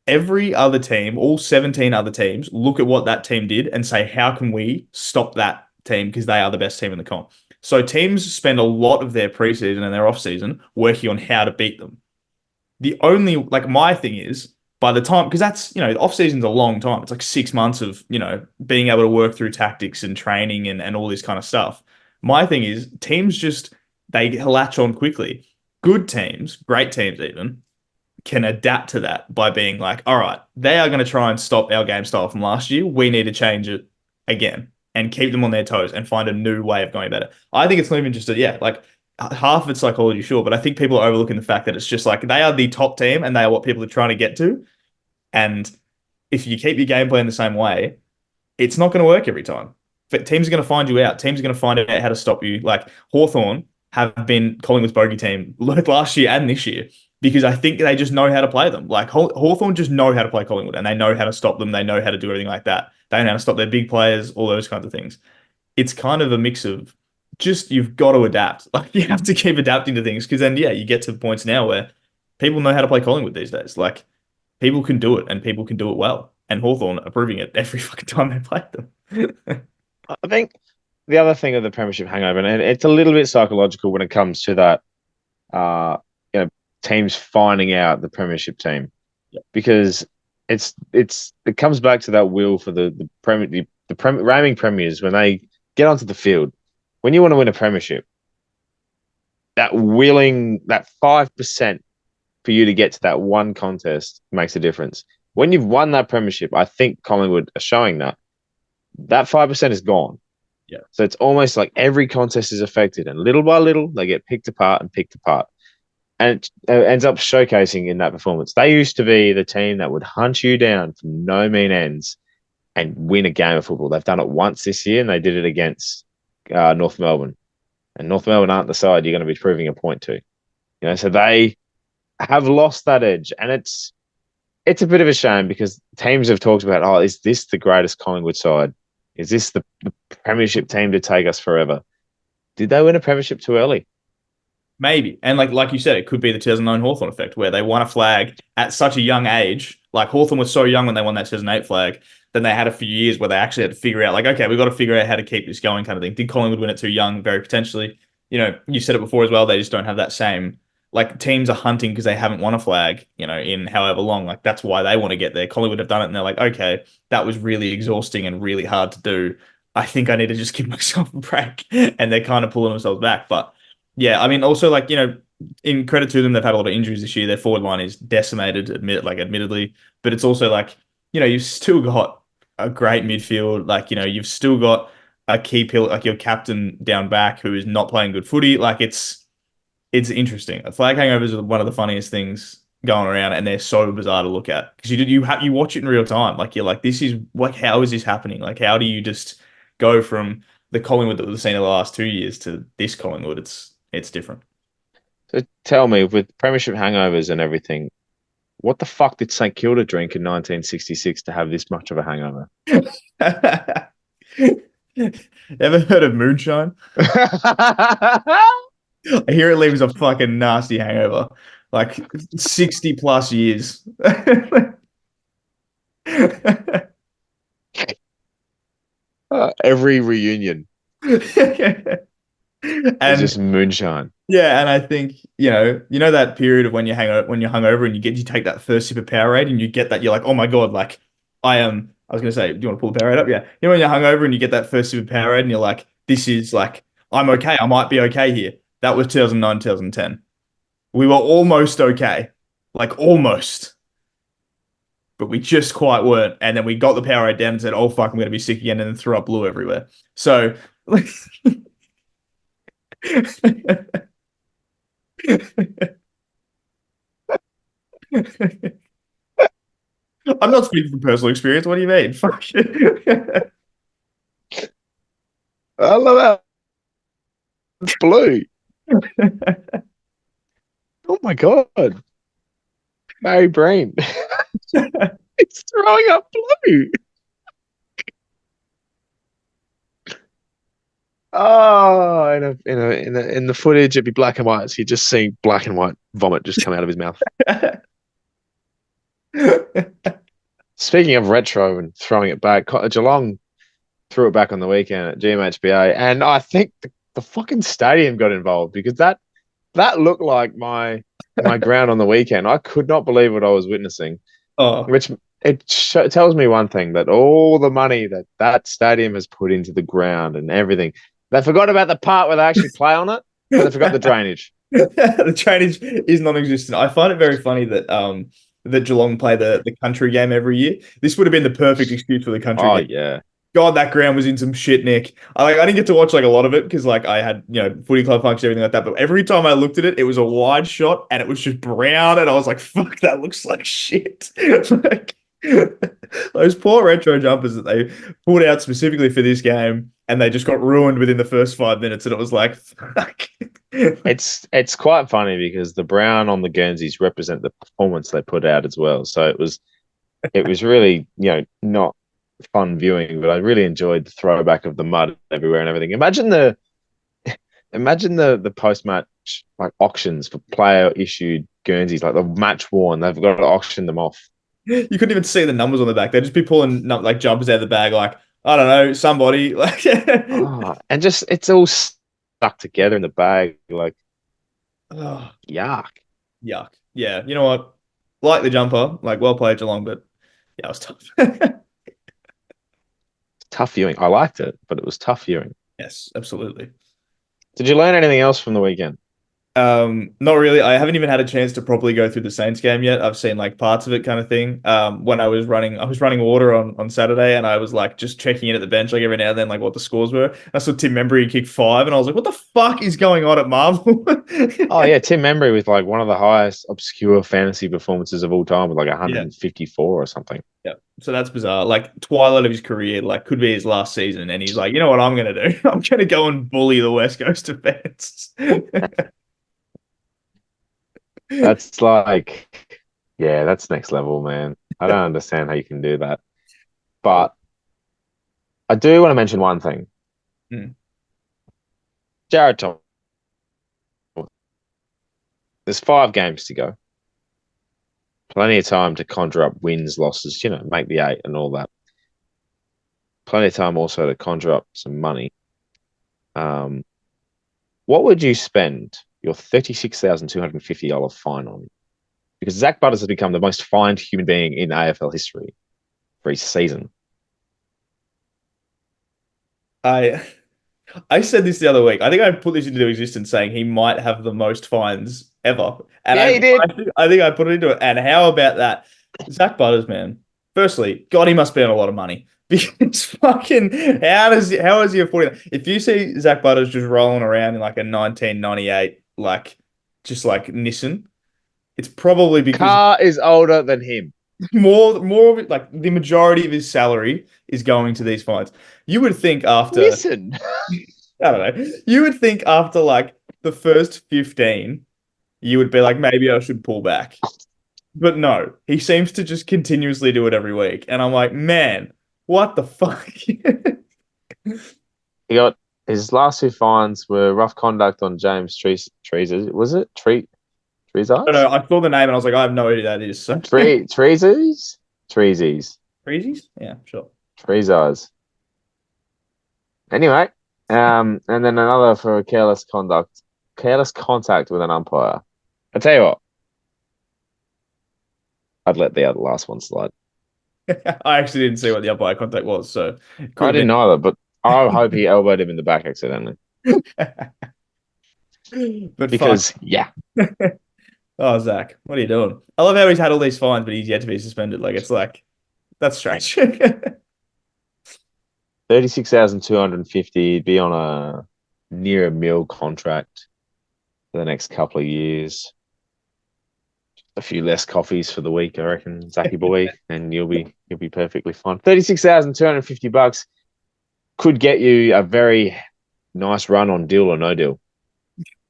every other team, all 17 other teams, look at what that team did and say, how can we stop that team because they are the best team in the comp. So teams spend a lot of their preseason and their off season working on how to beat them. The only like my thing is by the time because that's off season's a long time. It's like 6 months of being able to work through tactics and training and all this kind of stuff. My thing is teams just they latch on quickly. Good teams, great teams even can adapt to that by being like, all right, they are going to try and stop our game style from last year. We need to change it again and keep them on their toes and find a new way of going about it. I think it's not even just like half of it's psychology, sure, but I think people are overlooking the fact that it's just like they are the top team and they are what people are trying to get to. And if you keep your game plan the same way, it's not going to work every time. But teams are going to find you out. Teams are going to find out how to stop you. Like Hawthorn have been Collingwood's bogey team last year and this year because I think they just know how to play them. Like Hawthorn just know how to play Collingwood and they know how to stop them. They know how to do everything like that. They know how to stop their big players, all those kinds of things. It's kind of a mix of just you've got to adapt. Like you have to keep adapting to things because then you get to points now where people know how to play Collingwood these days. Like people can do it and people can do it well. And Hawthorn are proving it every fucking time they play them. I think the other thing of the Premiership hangover, and it's a little bit psychological when it comes to that, uh, teams finding out the Premiership team, because it comes back to that will for the reigning premiers when they get onto the field. When you want to win a Premiership, that 5% for you to get to that one contest makes a difference. When you've won that Premiership, I think Collingwood are showing that 5% is gone. Yeah. So it's almost like every contest is affected, and little by little, they get picked apart and picked apart. And it ends up showcasing in that performance. They used to be the team that would hunt you down for no mean ends. and win a game of football. They've done it once this year, and they did it against North Melbourne. And North Melbourne aren't the side you're going to be proving a point to. So they have lost that edge, and it's a bit of a shame because teams have talked about, oh, is this the greatest Collingwood side? Is this the premiership team to take us forever? Did they win a premiership too early? Maybe. And like you said, it could be the 2009 Hawthorn effect where they won a flag at such a young age. Like Hawthorn was so young when they won that 2008 flag. Then they had a few years where they actually had to figure out, like, okay, we've got to figure out how to keep this going kind of thing. Did Collingwood win it too young? Very potentially. You said it before as well. They just don't have that same, like, teams are hunting because they haven't won a flag, in however long. Like, that's why they want to get there. Collingwood have done it and they're like, okay, that was really exhausting and really hard to do. I think I need to just give myself a break. And they're kind of pulling themselves back. But yeah, I mean, also, like, in credit to them, they've had a lot of injuries this year. Their forward line is decimated, admittedly, but it's also like, you've still got a great midfield. Like, you've still got a key pillar, like your captain down back who is not playing good footy. Like, it's interesting. Flag hangovers are one of the funniest things going around, and they're so bizarre to look at because you watch it in real time. Like, you're like, this is like, how is this happening? Like, how do you just go from the Collingwood that we've seen in the last 2 years to this Collingwood? It's different. So tell me, with premiership hangovers and everything, what the fuck did St Kilda drink in 1966 to have this much of a hangover? Ever heard of moonshine? I hear it leaves a fucking nasty hangover. Like 60 plus years. Every reunion is And just moonshine. yeah, and I think, that period of when you're hungover and you take that first sip of Powerade and you get that, you're like, oh my God, like I was gonna say, do you want to pull the Powerade up? Yeah. When you're hungover and you get that first sip of Powerade and you're like, this is like, I'm okay. I might be okay here. That was 2009, 2010. We were almost okay. Like almost. But we just quite weren't. And then we got the Powerade down and said, oh fuck, I'm gonna be sick again, and then threw up blue everywhere. So I'm not speaking from personal experience. What do you mean? Fuck. I love that. It's blue. Oh my God. Barry Brain. It's throwing up blue. Oh, in the footage, it'd be black and white. So you just see black and white vomit just come out of his mouth. Speaking of retro and throwing it back, Geelong threw it back on the weekend at GMHBA, and I think the fucking stadium got involved because that looked like my ground on the weekend. I could not believe what I was witnessing. Oh, Which tells me one thing, that all the money that stadium has put into the ground and everything, they forgot about the part where they actually play on it, but they forgot the drainage. the drainage is non-existent. I find it very funny that Geelong play the country game every year. This would have been the perfect excuse for the country game. Yeah. God, that ground was in some shit, Nick. I didn't get to watch like a lot of it because like I had footy club function, everything like that. But every time I looked at it, it was a wide shot and it was just brown, and I was like, "Fuck, that looks like shit." Like those poor retro jumpers that they pulled out specifically for this game, and they just got ruined within the first 5 minutes, and it was like, "Fuck." It's quite funny because the brown on the Guernseys represent the performance they put out as well. So it was really not fun viewing, but I really enjoyed the throwback of the mud everywhere and everything. Imagine the post match like auctions for player issued Guernseys, like the match worn. They've got to auction them off. You couldn't even see the numbers on the back. They'd just be pulling like jumpers out of the bag, like I don't know, somebody like. And just it's all stuck together in the bag, like yuck. Yuck. Yeah, you know what? Like the jumper, like well played Geelong, but yeah, it was tough. Tough viewing. I liked it, but it was tough viewing. Yes, absolutely. Did you learn anything else from the weekend? Not really. I haven't even had a chance to properly go through the Saints game yet. I've seen like parts of it kind of thing. When I was running water on Saturday, and I was like just checking in at the bench like every now and then, like what the scores were. I saw Tim Membry kick 5, and I was like, what the fuck is going on at Marvel? Oh yeah, Tim Membry with like one of the highest obscure fantasy performances of all time with like 154 or something. Yeah. So that's bizarre. Like twilight of his career, like could be his last season, and he's like, you know what I'm gonna do? I'm gonna go and bully the West Coast defense. That's like, yeah, that's next level, man. I don't understand how you can do that. But I do want to mention one thing. Hmm. Jared Thomas, there's 5 games to go. Plenty of time to conjure up wins, losses, make the 8 and all that. Plenty of time also to conjure up some money. Um, what would you spend your $36,250 fine on? Because Zach Butters has become the most fined human being in AFL history for each season. I I said this the other week. I think I put this into existence saying he might have the most fines ever. And Yeah, he did. I think I put it into it. And how about that? Zach Butters, man. Firstly, God, he must be on a lot of money. Because fucking how is he affording that? If you see Zach Butters just rolling around in like a 1998, like just like Nissan, it's probably because Carr is older than him. more of it, like the majority of his salary is going to these fines. You would think after Listen. I don't know. You would think after like the first 15, you would be like, maybe I should pull back. But no, he seems to just continuously do it every week. And I'm like, man, what the fuck? He got his last 2 fines were rough conduct on James Trees. Was it I don't know. Trees? I saw the name and I was like, I have no idea who that is. So Treesies? Treesies. Freezies? Yeah, sure. Treesies. Anyway, and then another for careless contact with an umpire. I tell you what, I'd let the other last one slide. I actually didn't see what the umpire contact was, so it could I have didn't either, but I hope he elbowed him in the back accidentally. been. But fuck. Because yeah, Oh, Zach, what are you doing? I love how he's had all these fines, but he's yet to be suspended. Like, that's strange. 36,250, be on a near a mil contract for the next couple of years. A few less coffees for the week, I reckon, Zachy boy, and you'll be perfectly fine. $36,250 could get you a very nice run on Deal or No Deal.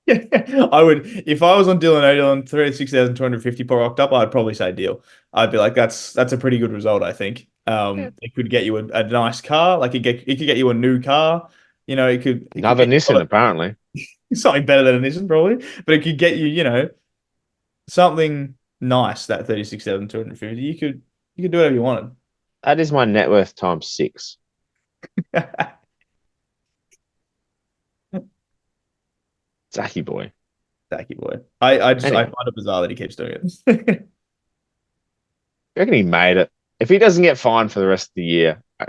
I would, if I was on Dylan O'Deal and 36,250 rocked up, I'd probably say deal. I'd be like, that's a pretty good result, I think. It could get you a nice car, like it could get you a new car. It could Another get Nissan, apparently. you something better than a Nissan, probably, but it could get you, something nice. That 36,250, you could do whatever you wanted. That is my net worth times 6. Zachy boy. Thank you, boy. I Anyway, find it bizarre that he keeps doing it. I reckon he made it. If he doesn't get fined for the rest of the year, I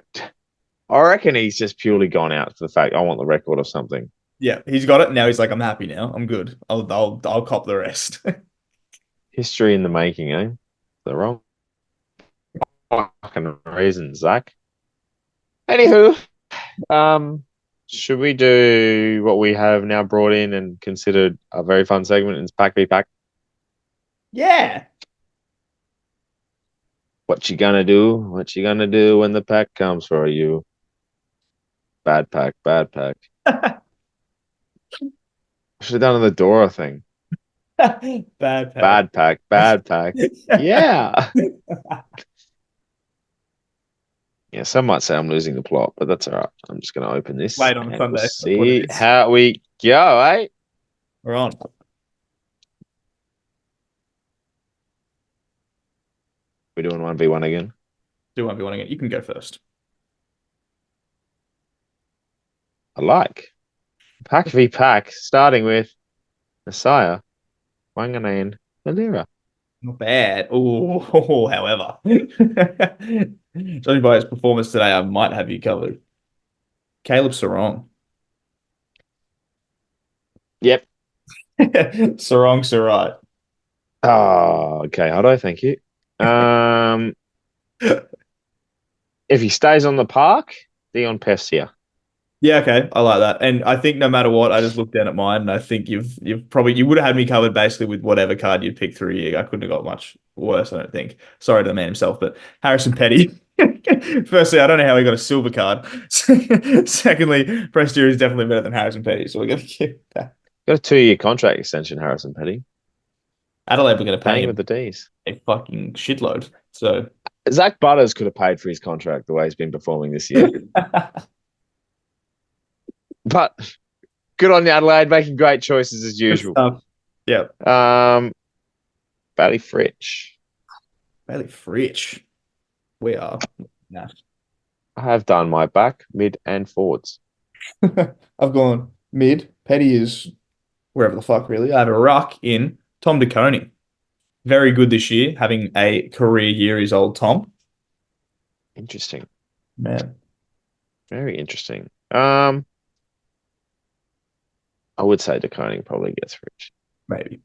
reckon he's just purely gone out for the fact I want the record or something. Yeah, he's got it now. He's like, I'm happy now. I'm good. I'll cop the rest. History in the making, eh? The wrong fucking reasons, Zach. Anywho, should we do what we have now brought in and considered a very fun segment? It's Pack v Pack. Yeah. What you gonna do? What you gonna do when the pack comes for you? Bad pack, bad pack. Should have done the Dora thing. Bad pack. Bad pack, bad pack. Yeah. Yeah, some might say I'm losing the plot, but that's all right. I'm just going to open this Late on and Sunday. we'll That's what see it is. how we go, eh? We're on. We're doing 1v1 again. Do 1v1 again. You can go first. I like. Pack v pack, starting with Messiah, Wanganeen, Malira. Not bad. Oh, however. Judging by his performance today, I might have you covered. Caleb Sarong. Yep. Sarong Sarai. Oh, okay. How do I thank you? If he stays on the park, Dion Pescia. Yeah, okay. I like that. And I think no matter what, I just looked down at mine and I think you would have had me covered basically with whatever card you'd pick through. I couldn't have got much worse, I don't think. Sorry to the man himself, but Harrison Petty. Firstly, I don't know how he got a silver card. Secondly, Prestia is definitely better than Harrison Petty, so we're going to keep that. Got a 2-year contract extension, Harrison Petty. Adelaide were going to pay Paying with him the D's. a fucking shitload. So Zach Butters could have paid for his contract the way he's been performing this year. But good on you, Adelaide, making great choices as usual. Yeah. Bailey Fritsch. Bailey Fritsch. We are. Nah. I have done my back, mid, and forwards. I've gone mid. Petty is wherever the fuck, really. I have a ruck in Tom DeConey. Very good this year, having a career year is old Tom. Interesting. Man. Very interesting. I would say DeConing probably gets Fritsch. Maybe.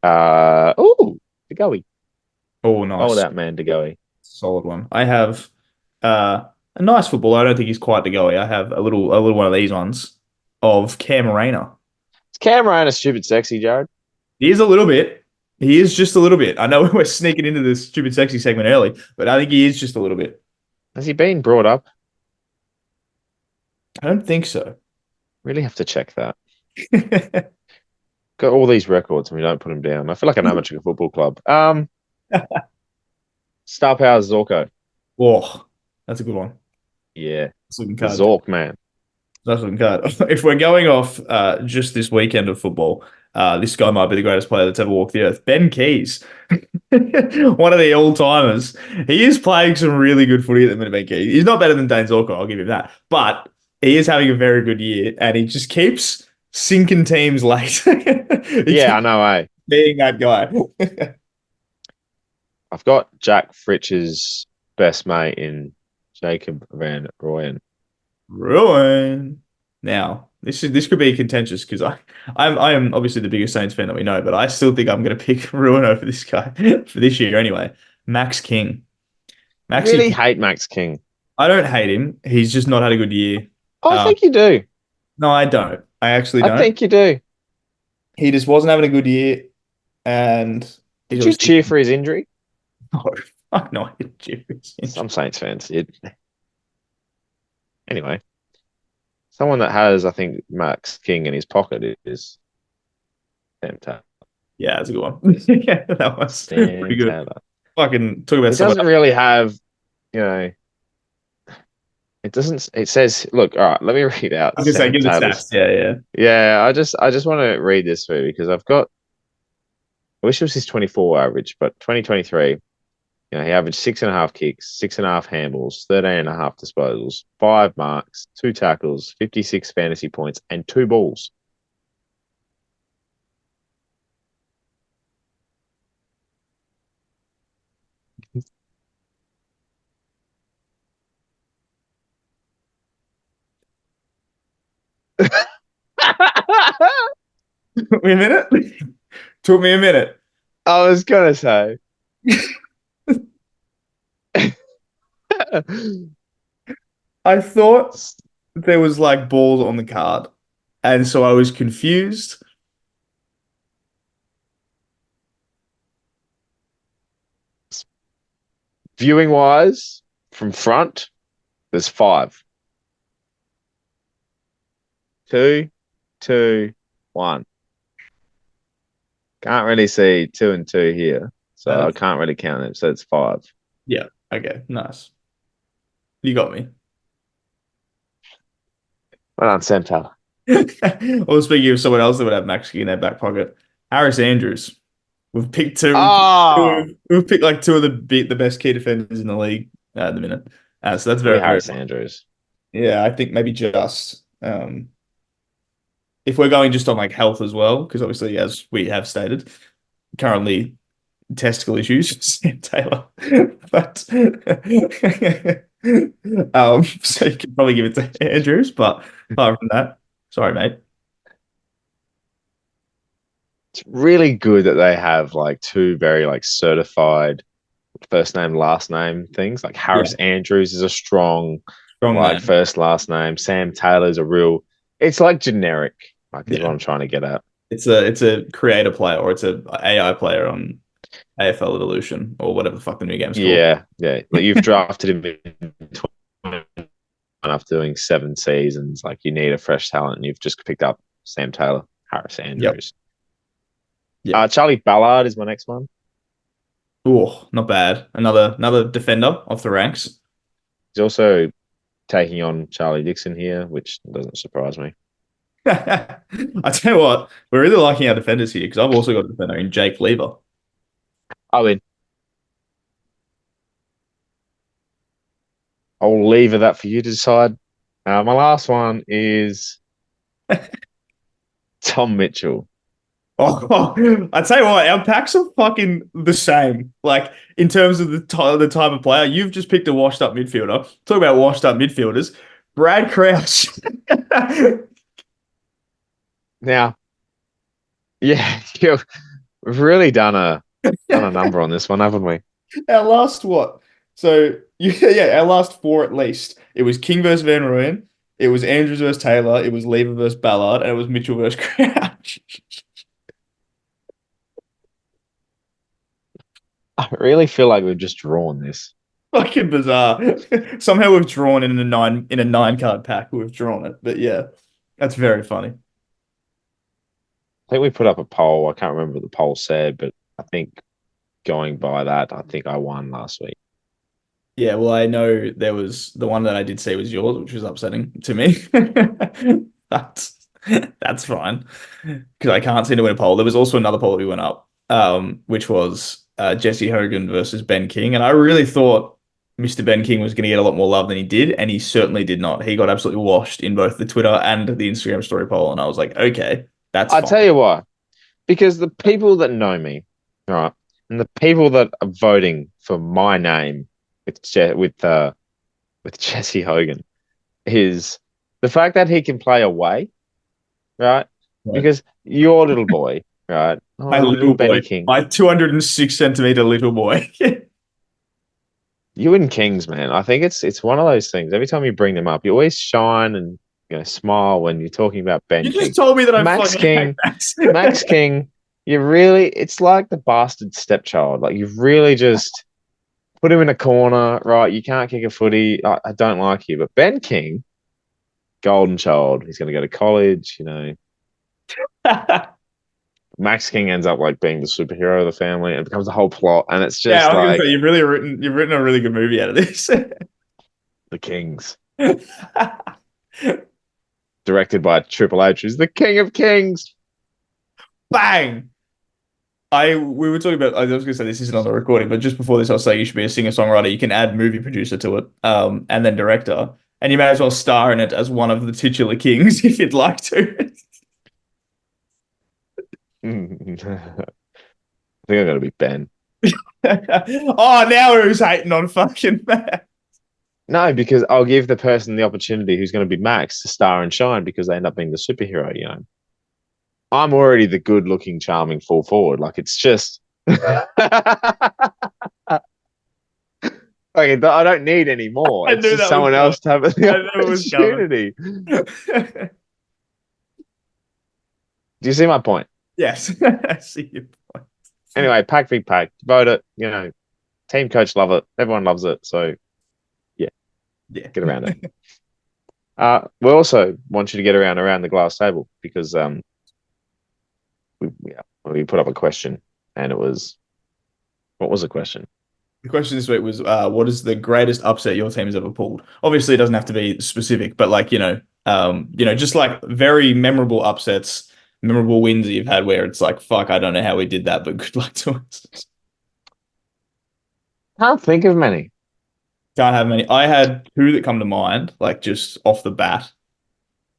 DeGoey. Oh, nice. Hold out, man, DeGoey. Solid one. I have a nice footballer. I don't think he's quite DeGoey. I have a little one of these ones of Cam Rayner. Is Cam Ryan a stupid sexy, Jared? He is a little bit. He is just a little bit. I know we're sneaking into this stupid sexy segment early, but I think he is just a little bit. Has he been brought up? I don't think so. Really have to check that. Got all these records and we don't put him down. I feel like an amateur football club. Star Power Zorko. Oh, that's a good one. Yeah. That's looking The card. Zork, man. That's looking card. If we're going off just this weekend of football, this guy might be the greatest player that's ever walked the earth. Ben Keys. One of the all-timers. He is playing some really good footy at the minute, Ben Keys. He's not better than Dane Zorko, I'll give him that. But he is having a very good year, and he just keeps sinking teams late. Yeah, I know, eh? Being that guy. I've got Jack Fritsch's best mate in Jacob Van Rooyen. Ruin. Now, this could be contentious because I am obviously the biggest Saints fan that we know, but I still think I'm going to pick Ruin over this guy for this year anyway. Max King. I really hate Max King. I don't hate him. He's just not had a good year. I think you do. No, I don't. I actually don't. I think you do. He just wasn't having a good year, and Did you cheer for his injury? No, fuck no, I didn't cheer for his injury. Some Saints fans did. Anyway, someone that has, I think, Max King in his pocket is Sam Taylor. Yeah, that's a good one. Yeah, that was pretty good. Taylor. Fucking talk about It doesn't really have, it doesn't. It says, look, all right. Let me read out. I was gonna say, give the stats. Yeah. Yeah. I just want to read this for you because I've got. I wish it was his 24 average, but 2023. He averaged 6.5 kicks, 6.5 handballs, 13.5 disposals, 5 marks, 2 tackles, 56 fantasy points, and 2 balls. Took me a minute. Took me a minute. I was gonna say. I thought there was like balls on the card, and so I was confused. Viewing wise, from front, there's 5. 2, 2, 1. Can't really see 2 and 2 here, so I can't really count them. So it's 5. Yeah. Okay. Nice. You got me. Well done, Sam Taylor. Well, speaking of someone else that would have Max King in their back pocket, Harris Andrews. We've picked 2. Oh, We've picked like 2 of the best key defenders in the league at the minute. So that's very Harris Andrews. Yeah, I think maybe just if we're going just on like health as well, because obviously, as we have stated, currently testicle issues, Sam Taylor. But so you can probably give it to Andrews, but apart from that, sorry, mate. It's really good that they have like 2 very like certified first name, last name things. Like Harris Andrews is a strong like man. first, last name. Sam Taylor's a real. It's like generic. Like is what I'm trying to get at. It's a creator player or it's a AI player on AFL Evolution or whatever the fuck the new game's called. Yeah, yeah. Like you've drafted him in 20 after doing 7 seasons. Like you need a fresh talent, and you've just picked up Sam Taylor, Harris Yep. Andrews. Yep. Charlie Ballard is my next one. Oh, not bad. Another defender off the ranks. He's also taking on Charlie Dixon here, which doesn't surprise me. I tell you what, we're really liking our defenders here because I've also got a defender in Jake Lever. I mean, I'll leave it that for you to decide. My last one is Tom Mitchell. Oh, I tell you what, our packs are fucking the same. Like in terms of the type of player, you've just picked a washed up midfielder. Talk about washed up midfielders. Brad Crouch. Now, yeah, we've really done a number on this one, haven't we? Our last what? So yeah, our last four at least. It was King versus Van Rooyen. It was Andrews versus Taylor. It was Lever versus Ballard, and it was Mitchell versus Crouch. I really feel like we've just drawn this. Fucking bizarre. Somehow we've drawn in a nine card pack. We've drawn it, but yeah, that's very funny. I think we put up a poll. I can't remember what the poll said, but I think going by that, I think I won last week. Yeah, well, I know there was the one that I did say was yours, which was upsetting to me. That's that's fine because I can't seem to win a poll. There was also another poll that we went up, which was Jesse Hogan versus Ben King, and I really thought Mr. Ben King was going to get a lot more love than he did, and he certainly did not. He got absolutely washed in both the Twitter and the Instagram story poll, and I was like, okay, that's I fine. tell you why, because the people that know me, all right, and the people that are voting for my name with Jesse Hogan is the fact that he can play away, right? Right. Because your little boy, right? Oh, My little little Benny boy, King. my 206 centimeter little boy. You and Kings, man. I think it's one of those things. Every time you bring them up, you always shine and smile when you're talking about Ben You just King. told me that I Max fucking hate King, Max. Max King, you really it's like the bastard stepchild. Like you've really just put him in a corner, right? You can't kick a footy. I don't like you. But Ben King, golden child. He's gonna go to college. Max King ends up like being the superhero of the family and it becomes a whole plot. And it's Yeah, just I was gonna like say you've written a really good movie out of this. the Kings. Directed by Triple H, who's the King of Kings. Bang! We were talking about. I was gonna say this isn't on the recording, but just before this, I was saying you should be a singer-songwriter. You can add movie producer to it, and then director, and you may as well star in it as one of the titular kings if you'd like to. I think I gotta be Ben. Oh, now who's hating on fucking Matt? No, because I'll give the person the opportunity who's going to be Max to star and shine because they end up being the superhero. I'm already the good-looking, charming full forward. Like it's just like I don't need any more. I It's knew just that someone was else to have I the knew it was coming. opportunity. Do you see my point? Yes, I see your point. Anyway, pack big pack, vote it. Team coach love it. Everyone loves it. So Yeah, get around it. We also want you to get around the glass table because we put up a question and it was what was the question? The question this week was, what is the greatest upset your team has ever pulled? Obviously, it doesn't have to be specific, but like, just like very memorable upsets, memorable wins that you've had where it's like, fuck, I don't know how we did that, but good luck to us. Can't think of many. Can't have many. I had two that come to mind, like just off the bat.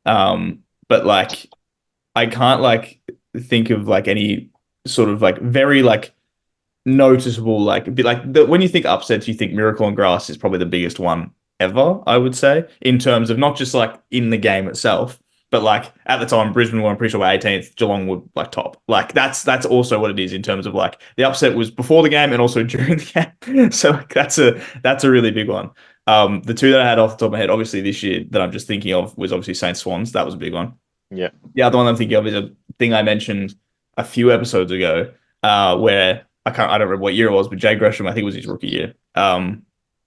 But like I can't like think of like any sort of like very like noticeable like be like when you think upsets, you think Miracle on Grass is probably the biggest one ever, I would say, in terms of not just like in the game itself, but like at the time Brisbane were, I'm pretty sure, were 18th, Geelong were like top. Like that's also what it is in terms of like the upset was before the game and also during the game. So like that's a really big one. The two that I had off the top of my head, obviously this year that I'm just thinking of was obviously Saint Swans. That was a big one. Yeah. The other one I'm thinking of is a thing I mentioned a few episodes ago, where I don't remember what year it was, but Jay Gresham, I think it was his rookie year.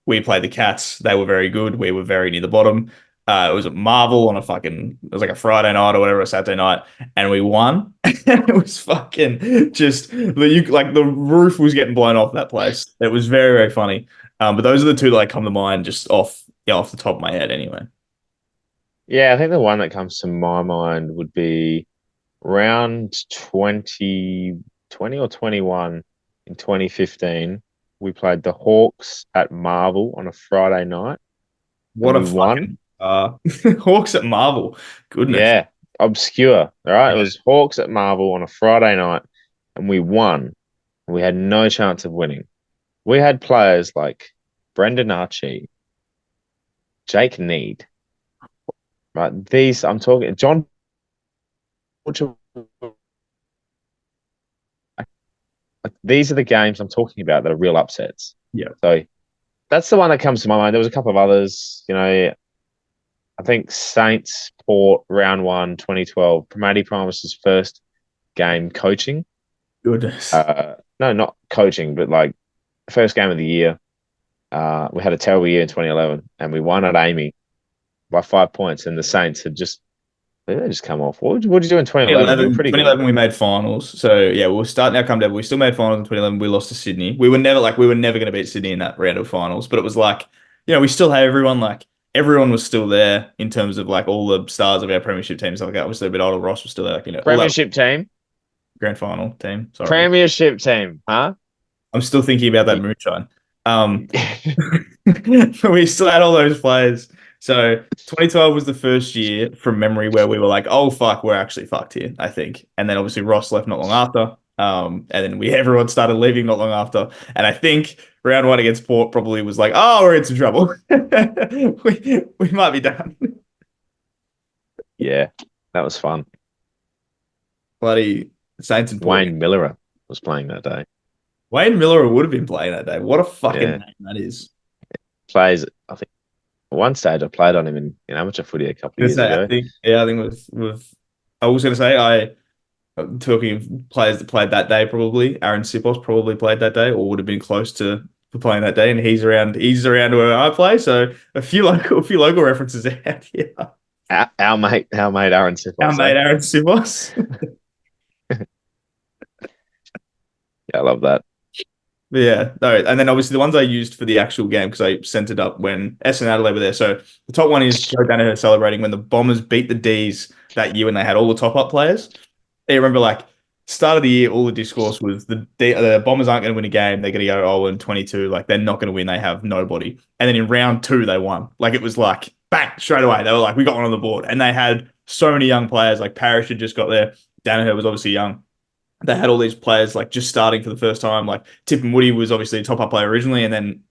We played the Cats. They were very good. We were very near the bottom. It was at Marvel on it was like a Friday night or whatever, a Saturday night, and we won. And it was fucking just like the roof was getting blown off that place. It was very, very funny. But those are the two that like come to mind just off the top of my head anyway. Yeah, I think the one that comes to my mind would be round 2020 or 21 in 2015. We played the Hawks at Marvel on a Friday night and What a we won. fucking Hawks at Marvel. Goodness. Yeah, obscure. All right. It was Hawks at Marvel on a Friday night and we won. We had no chance of winning. We had players like Brendan Archie, Jake Need, right? These, I'm talking, John Butcher. These are the games I'm talking about that are real upsets. Yeah. So that's the one that comes to my mind. There was a couple of others, I think Saints Port round one, 2012. Matty Primus's first game coaching. Goodness. No, not coaching, but like first game of the year. We had a terrible year in 2011 and we won at Amy by 5 points. And the Saints had they just come off. What did you do in 2011? You were pretty good. 2011 we made finals. So yeah, we were starting our come down. We still made finals in 2011. We lost to Sydney. We were never going to beat Sydney in that round of finals. But it was like, we still had everyone everyone was still there in terms of like all the stars of our premiership team. So like obviously a bit older. Ross was still there. Like, all that Premiership team. grand final team. Sorry. Premiership team, huh? I'm still thinking about that moonshine. We still had all those players. So 2012 was the first year from memory where we were like, oh fuck, we're actually fucked here, I think. And then obviously Ross left not long after. And then everyone started leaving not long after. And I think round one against Port probably was like, oh, we're in some trouble. we might be done. Yeah, that was fun. Bloody Saints and Port. Wayne Miller was playing that day. Wayne Miller would have been playing that day. What a fucking name that is. Plays, I think, at one stage I played on him in amateur footy a couple of years ago. I think I was going to say, talking of players that played that day, probably Aaron Sipos probably played that day or would have been close to playing that day, and he's around where I play. So a few local references out here. Our mate Aaron Sipos. Our mate Aaron Sipos. Yeah, I love that. Yeah, no, and then obviously the ones I used for the actual game because I sent it up when S and Adelaide were there. So the top one is Joe Danaher celebrating when the Bombers beat the D's that year when they had all the top up players. I remember start of the year, all the discourse was the Bombers aren't going to win a game. They're going to go 0-22. Like they're not going to win. They have nobody. And then in round two, they won. Like it was like bang straight away. They were like, we got one on the board, and they had so many young players. Like Parrish had just got there. Danaher was obviously young. They had all these players just starting for the first time. Like Tip and Woody was obviously a top up player originally, and then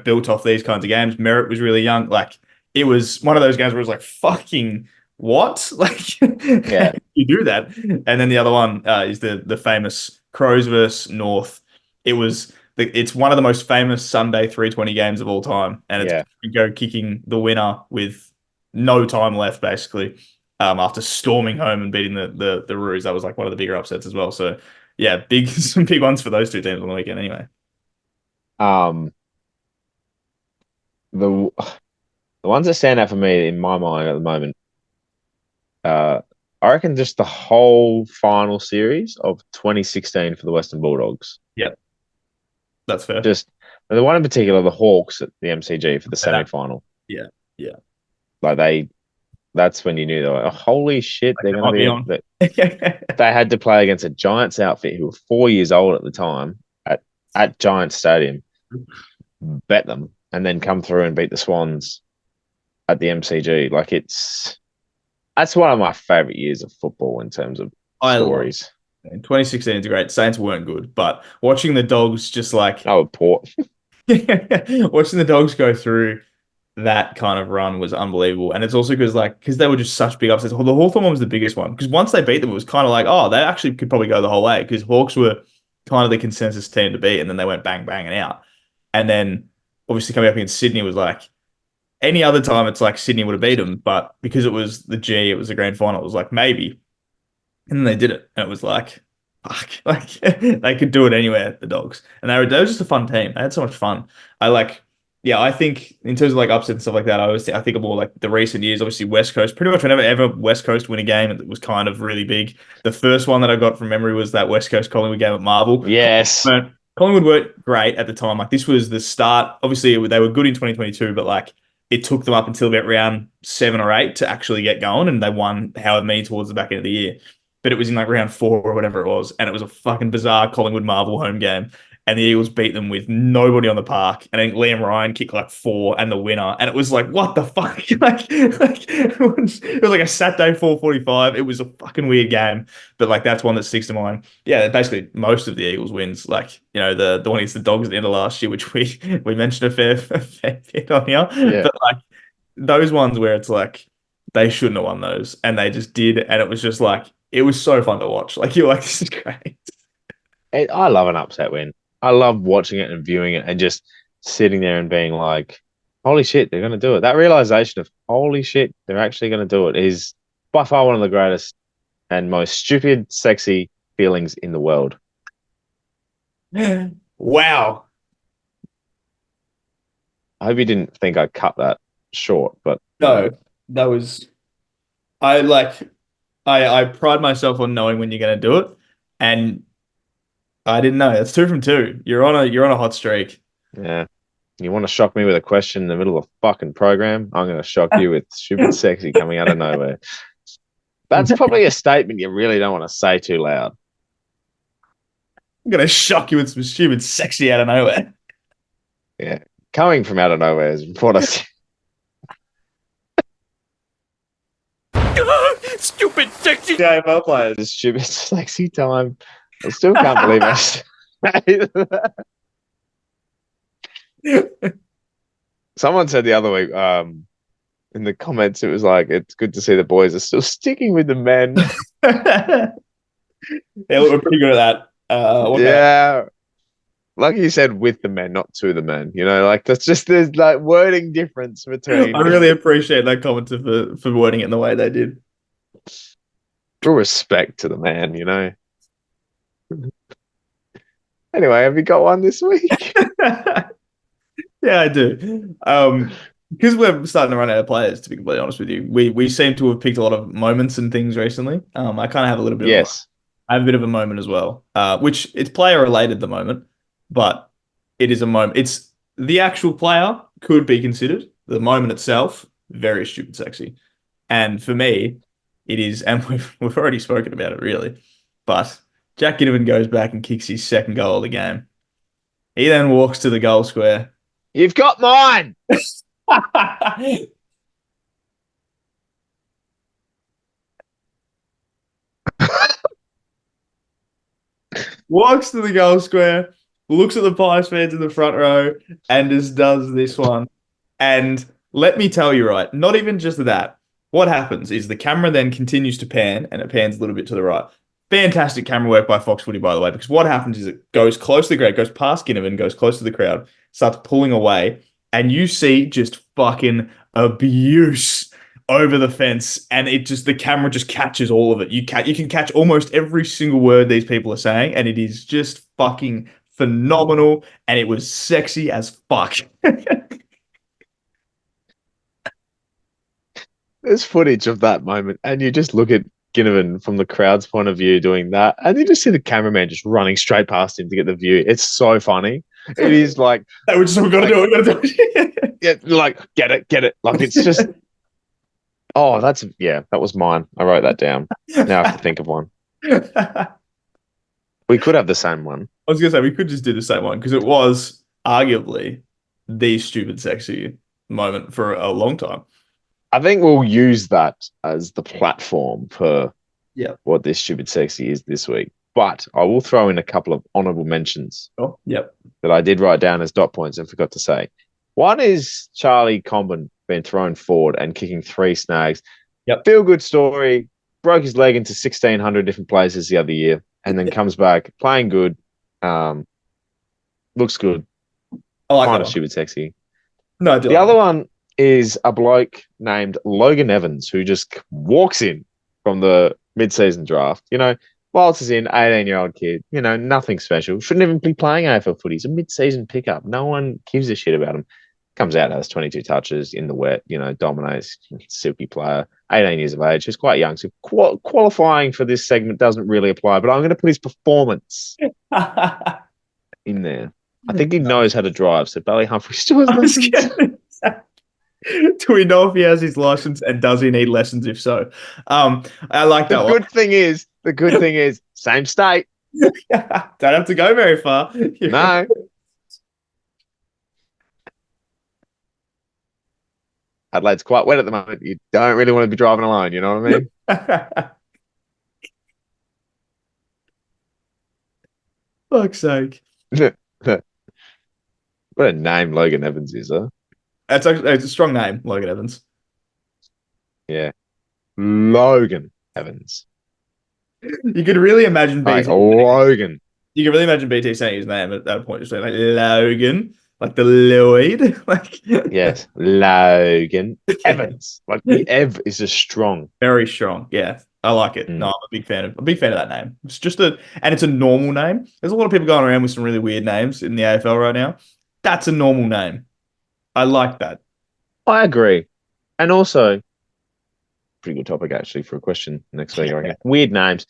built off these kinds of games. Merritt was really young. Like it was one of those games where it was like fucking what? Like Yeah, you do that. And then the other one is the famous Crows versus North. It's one of the most famous Sunday 320 games of all time, and it's go kicking the winner with no time left basically. After storming home and beating the Roos. That was like one of the bigger upsets as well. So yeah, some big ones for those two teams on the weekend anyway. The ones that stand out for me in my mind at the moment, I reckon just the whole final series of 2016 for the Western Bulldogs. Yep. That's fair. Just the one in particular, the Hawks at the MCG for the semi-final. Yeah. Yeah. That's when you knew they were, oh, holy shit, they're going to be on. They had to play against a Giants outfit who were 4 years old at the time at Giants Stadium, bet them, and then come through and beat the Swans at the MCG. That's one of my favorite years of football in terms of stories. In 2016 is great. Saints weren't good, but watching the Dogs Port. watching the Dogs go through that kind of run was unbelievable. And it's also because they were just such big upsets. The Hawthorn one was the biggest one because once they beat them, it was kind of like, oh, they actually could probably go the whole way because Hawks were kind of the consensus team to beat, and then they went bang, bang, and out. And then obviously coming up against Sydney was like, any other time it's like Sydney would have beat them, but because it was the G, it was the grand final, it was like maybe. And then they did it. And it was like, fuck, like they could do it anywhere, the Dogs, and they were just a fun team. They had so much fun. I like, yeah, I think in terms of like upset and stuff like that, I think of more like the recent years. Obviously, West Coast. Pretty much whenever ever West Coast win a game, it was kind of really big. The first one that I got from memory was that West Coast Collingwood game at Marvel. Yes. But Collingwood weren't great at the time. Like this was the start. Obviously, they were good in 2022, but like it took them up until about round 7 or 8 to actually get going, and they won however many towards the back end of the year. But it was in like round 4 or whatever it was, and it was a fucking bizarre Collingwood Marvel home game. And the Eagles beat them with nobody on the park. And I think Liam Ryan kicked like 4 and the winner. And it was like, what the fuck? It was like a Saturday 4:45. It was a fucking weird game. But like that's one that sticks to mind. Yeah, basically most of the Eagles wins. Like, the one against the Dogs at the end of last year, which we mentioned a fair bit on here. Yeah. But like those ones where it's like they shouldn't have won those. And they just did. And it was just like it was so fun to watch. Like you're like, this is great. I love an upset win. I love watching it and viewing it and just sitting there and being like, holy shit, they're going to do it. That realization of, holy shit, they're actually going to do it is by far one of the greatest and most stupid, sexy feelings in the world. Wow. I hope you didn't think I cut that short, but No, that was I like I pride myself on knowing when you're gonna do it. And I didn't know. That's 2 from 2. You're on a hot streak. yeah. You want to shock me with a question in the middle of a fucking program? I'm going to shock you with stupid sexy coming out of nowhere. That's probably a statement you really don't want to say too loud. I'm gonna shock you with some stupid sexy out of nowhere. Yeah. Coming from out of nowhere is what I say. Stupid sexy AFL players. It's stupid sexy time. I still can't believe I Someone said the other week, in the comments, it was like, it's good to see the boys are still sticking with the men. Yeah, we're pretty good at that. Yeah. Like you said, with the men, not to the men. Like that's just there's like wording difference between. I really appreciate that commenter for wording it in the way they did. Full respect to the man, Anyway, have you got one this week? Yeah, I do. Because we're starting to run out of players, to be completely honest with you. We seem to have picked a lot of moments and things recently. I kind of have a little bit Yes. I have a bit of a moment as well. Which it's player related at the moment, but it is a moment. It's the actual player could be considered. The moment itself, very stupid sexy. And for me, it is, and we've already spoken about it really, but Jack Ginnivan goes back and kicks his second goal of the game. He then walks to the goal square. You've got mine. Walks to the goal square, looks at the Pies fans in the front row, and just does this one. And let me tell you, right, not even just that. What happens is the camera then continues to pan, and it pans a little bit to the right. Fantastic camera work by Fox Footy, by the way, because what happens is it goes close to the crowd, goes past Ginnivan, goes close to the crowd, starts pulling away, and you see just fucking abuse over the fence, and the camera just catches all of it. You can catch almost every single word these people are saying, and it is just fucking phenomenal, and it was sexy as fuck. There's footage of that moment, and you just look at Ginnivan from the crowd's point of view doing that, and you just see the cameraman just running straight past him to get the view. It's so funny. It is like, Hey, we gotta do it. We gotta do it. yeah, like get it. Like it's just, oh, that was mine. I wrote that down. Now I have to think of one. We could have the same one. I was gonna say we could just do the same one because it was arguably the stupid sexy moment for a long time. I think we'll use that as the platform for what this stupid sexy is this week. But I will throw in a couple of honourable mentions. Oh, yep. That I did write down as dot points and forgot to say. One is Charlie Comben being thrown forward and kicking 3 snags. Yep. Feel good story. Broke his leg into 1,600 different places the other year and then comes back playing good. Looks good. I like kind that of stupid sexy. No, I do. The other one is a bloke named Logan Evans who just walks in from the mid-season draft. Walters in, 18-year-old kid. Nothing special. Shouldn't even be playing AFL footy. He's a mid-season pickup. No one gives a shit about him. Comes out, has 22 touches in the wet, dominates, silky player, 18 years of age. He's quite young. So qualifying for this segment doesn't really apply, but I'm going to put his performance in there. I think he knows how to drive. So Bailey Humphrey still has lessons. Do we know if he has his license and does he need lessons? If so, I like that one. The good thing is, same state. Don't have to go very far. No. Adelaide's quite wet at the moment. You don't really want to be driving alone. You know what I mean? Fuck's sake. What a name Logan Evans is, huh? It's a strong name, Logan Evans. Yeah. Logan Evans. You could really imagine BT. Logan. You could really imagine BT saying his name at that point, just saying like Logan, like the Lloyd. Yes, Logan Evans. Like the Ev is just strong. Very strong. Yeah. I like it. No, I'm a big fan of that name. It's just it's a normal name. There's a lot of people going around with some really weird names in the AFL right now. That's a normal name. I like that. I agree. And also, pretty good topic actually for a question next week. I reckon. Weird names.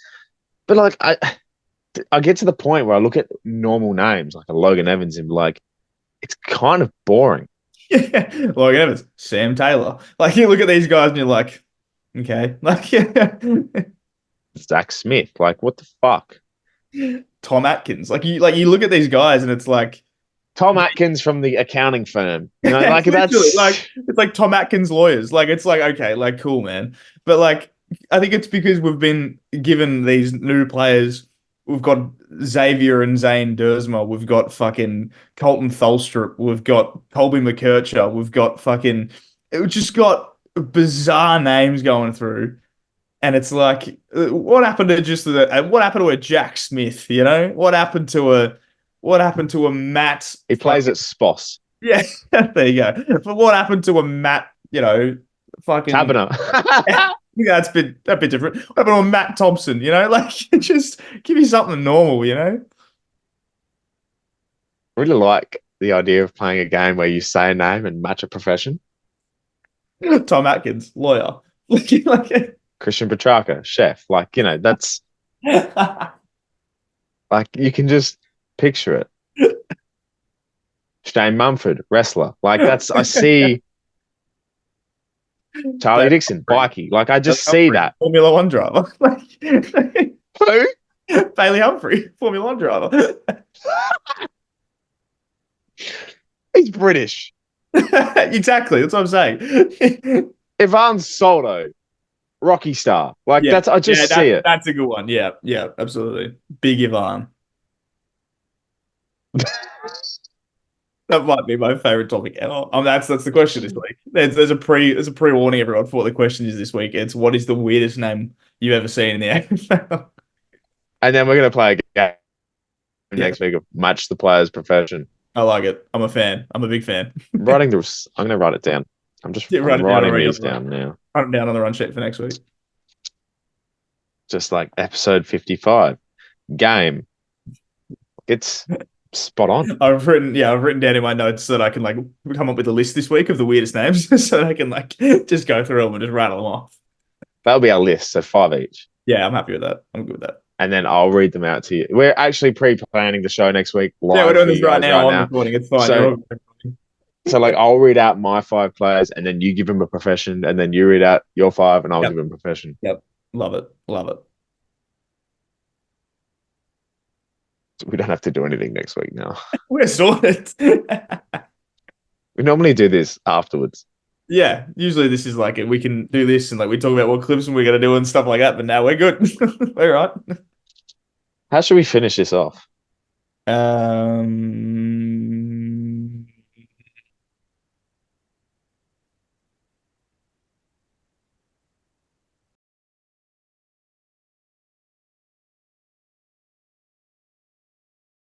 But like I get to the point where I look at normal names like a Logan Evans and like it's kind of boring. Yeah. Logan Evans, Sam Taylor. Like you look at these guys and you're like, okay. Like Zach Smith. Like what the fuck? Tom Atkins. Like you look at these guys and it's like Tom Atkins from the accounting firm. Like that's like it's like Tom Atkins lawyers. Like it's like okay, like cool, man. But like I think it's because we've been given these new players. We've got Xavier and Zane Dersma. We've got fucking Colton Tholstrup. We've got Colby McKercher. We've got fucking. It just got bizarre names going through, and it's like, what happened to what happened to a Jack Smith? What happened to a Matt? He plays at Sposs. Yeah, there you go. But what happened to a Matt? Fucking Taberner. Yeah, that'd be different. What happened to a Matt Thompson? Like just give me something normal. I really like the idea of playing a game where you say a name and match a profession. Tom Atkins, lawyer. Christian Petrarca, chef. That's like you can just picture it. Shane Mumford, wrestler. Like that's I see Charlie Dixon, bikie. Like I just see that. Formula One driver. Who? Bailey Humphrey, Formula One driver. He's British. Exactly. That's what I'm saying. Ivan Soldo, Rocky Star. Like that's I just see it. That's a good one. Yeah, absolutely. Big Ivan. That might be my favorite topic ever. That's the question this week. There's a pre-warning everyone for what the question is this week. It's what is the weirdest name you've ever seen in the AFL? And then we're gonna play a game next week of match the player's profession. I like it. I'm a fan. I'm a big fan. I'm gonna write it down. I'm writing these down now. Write them down on the run sheet for next week. Just like episode 55 game. It's spot on. I've written down in my notes so that I can like come up with a list this week of the weirdest names so that I can like just go through them and just rattle them off. That'll be our list, so 5 each. Yeah, I'm happy with that. I'm good with that. And then I'll read them out to you. We're actually pre-planning the show next week. Yeah, we're doing this right now. I'm recording. It's fine. So like I'll read out my 5 players and then you give them a profession and then you read out your 5 and I'll give them a profession. Yep. Love it. We don't have to do anything next week now. We're sorted. We normally do this afterwards. Yeah, usually this is like we can do this and like we talk about what clips we're gonna do and stuff like that. But now we're good. We're right. How should we finish this off?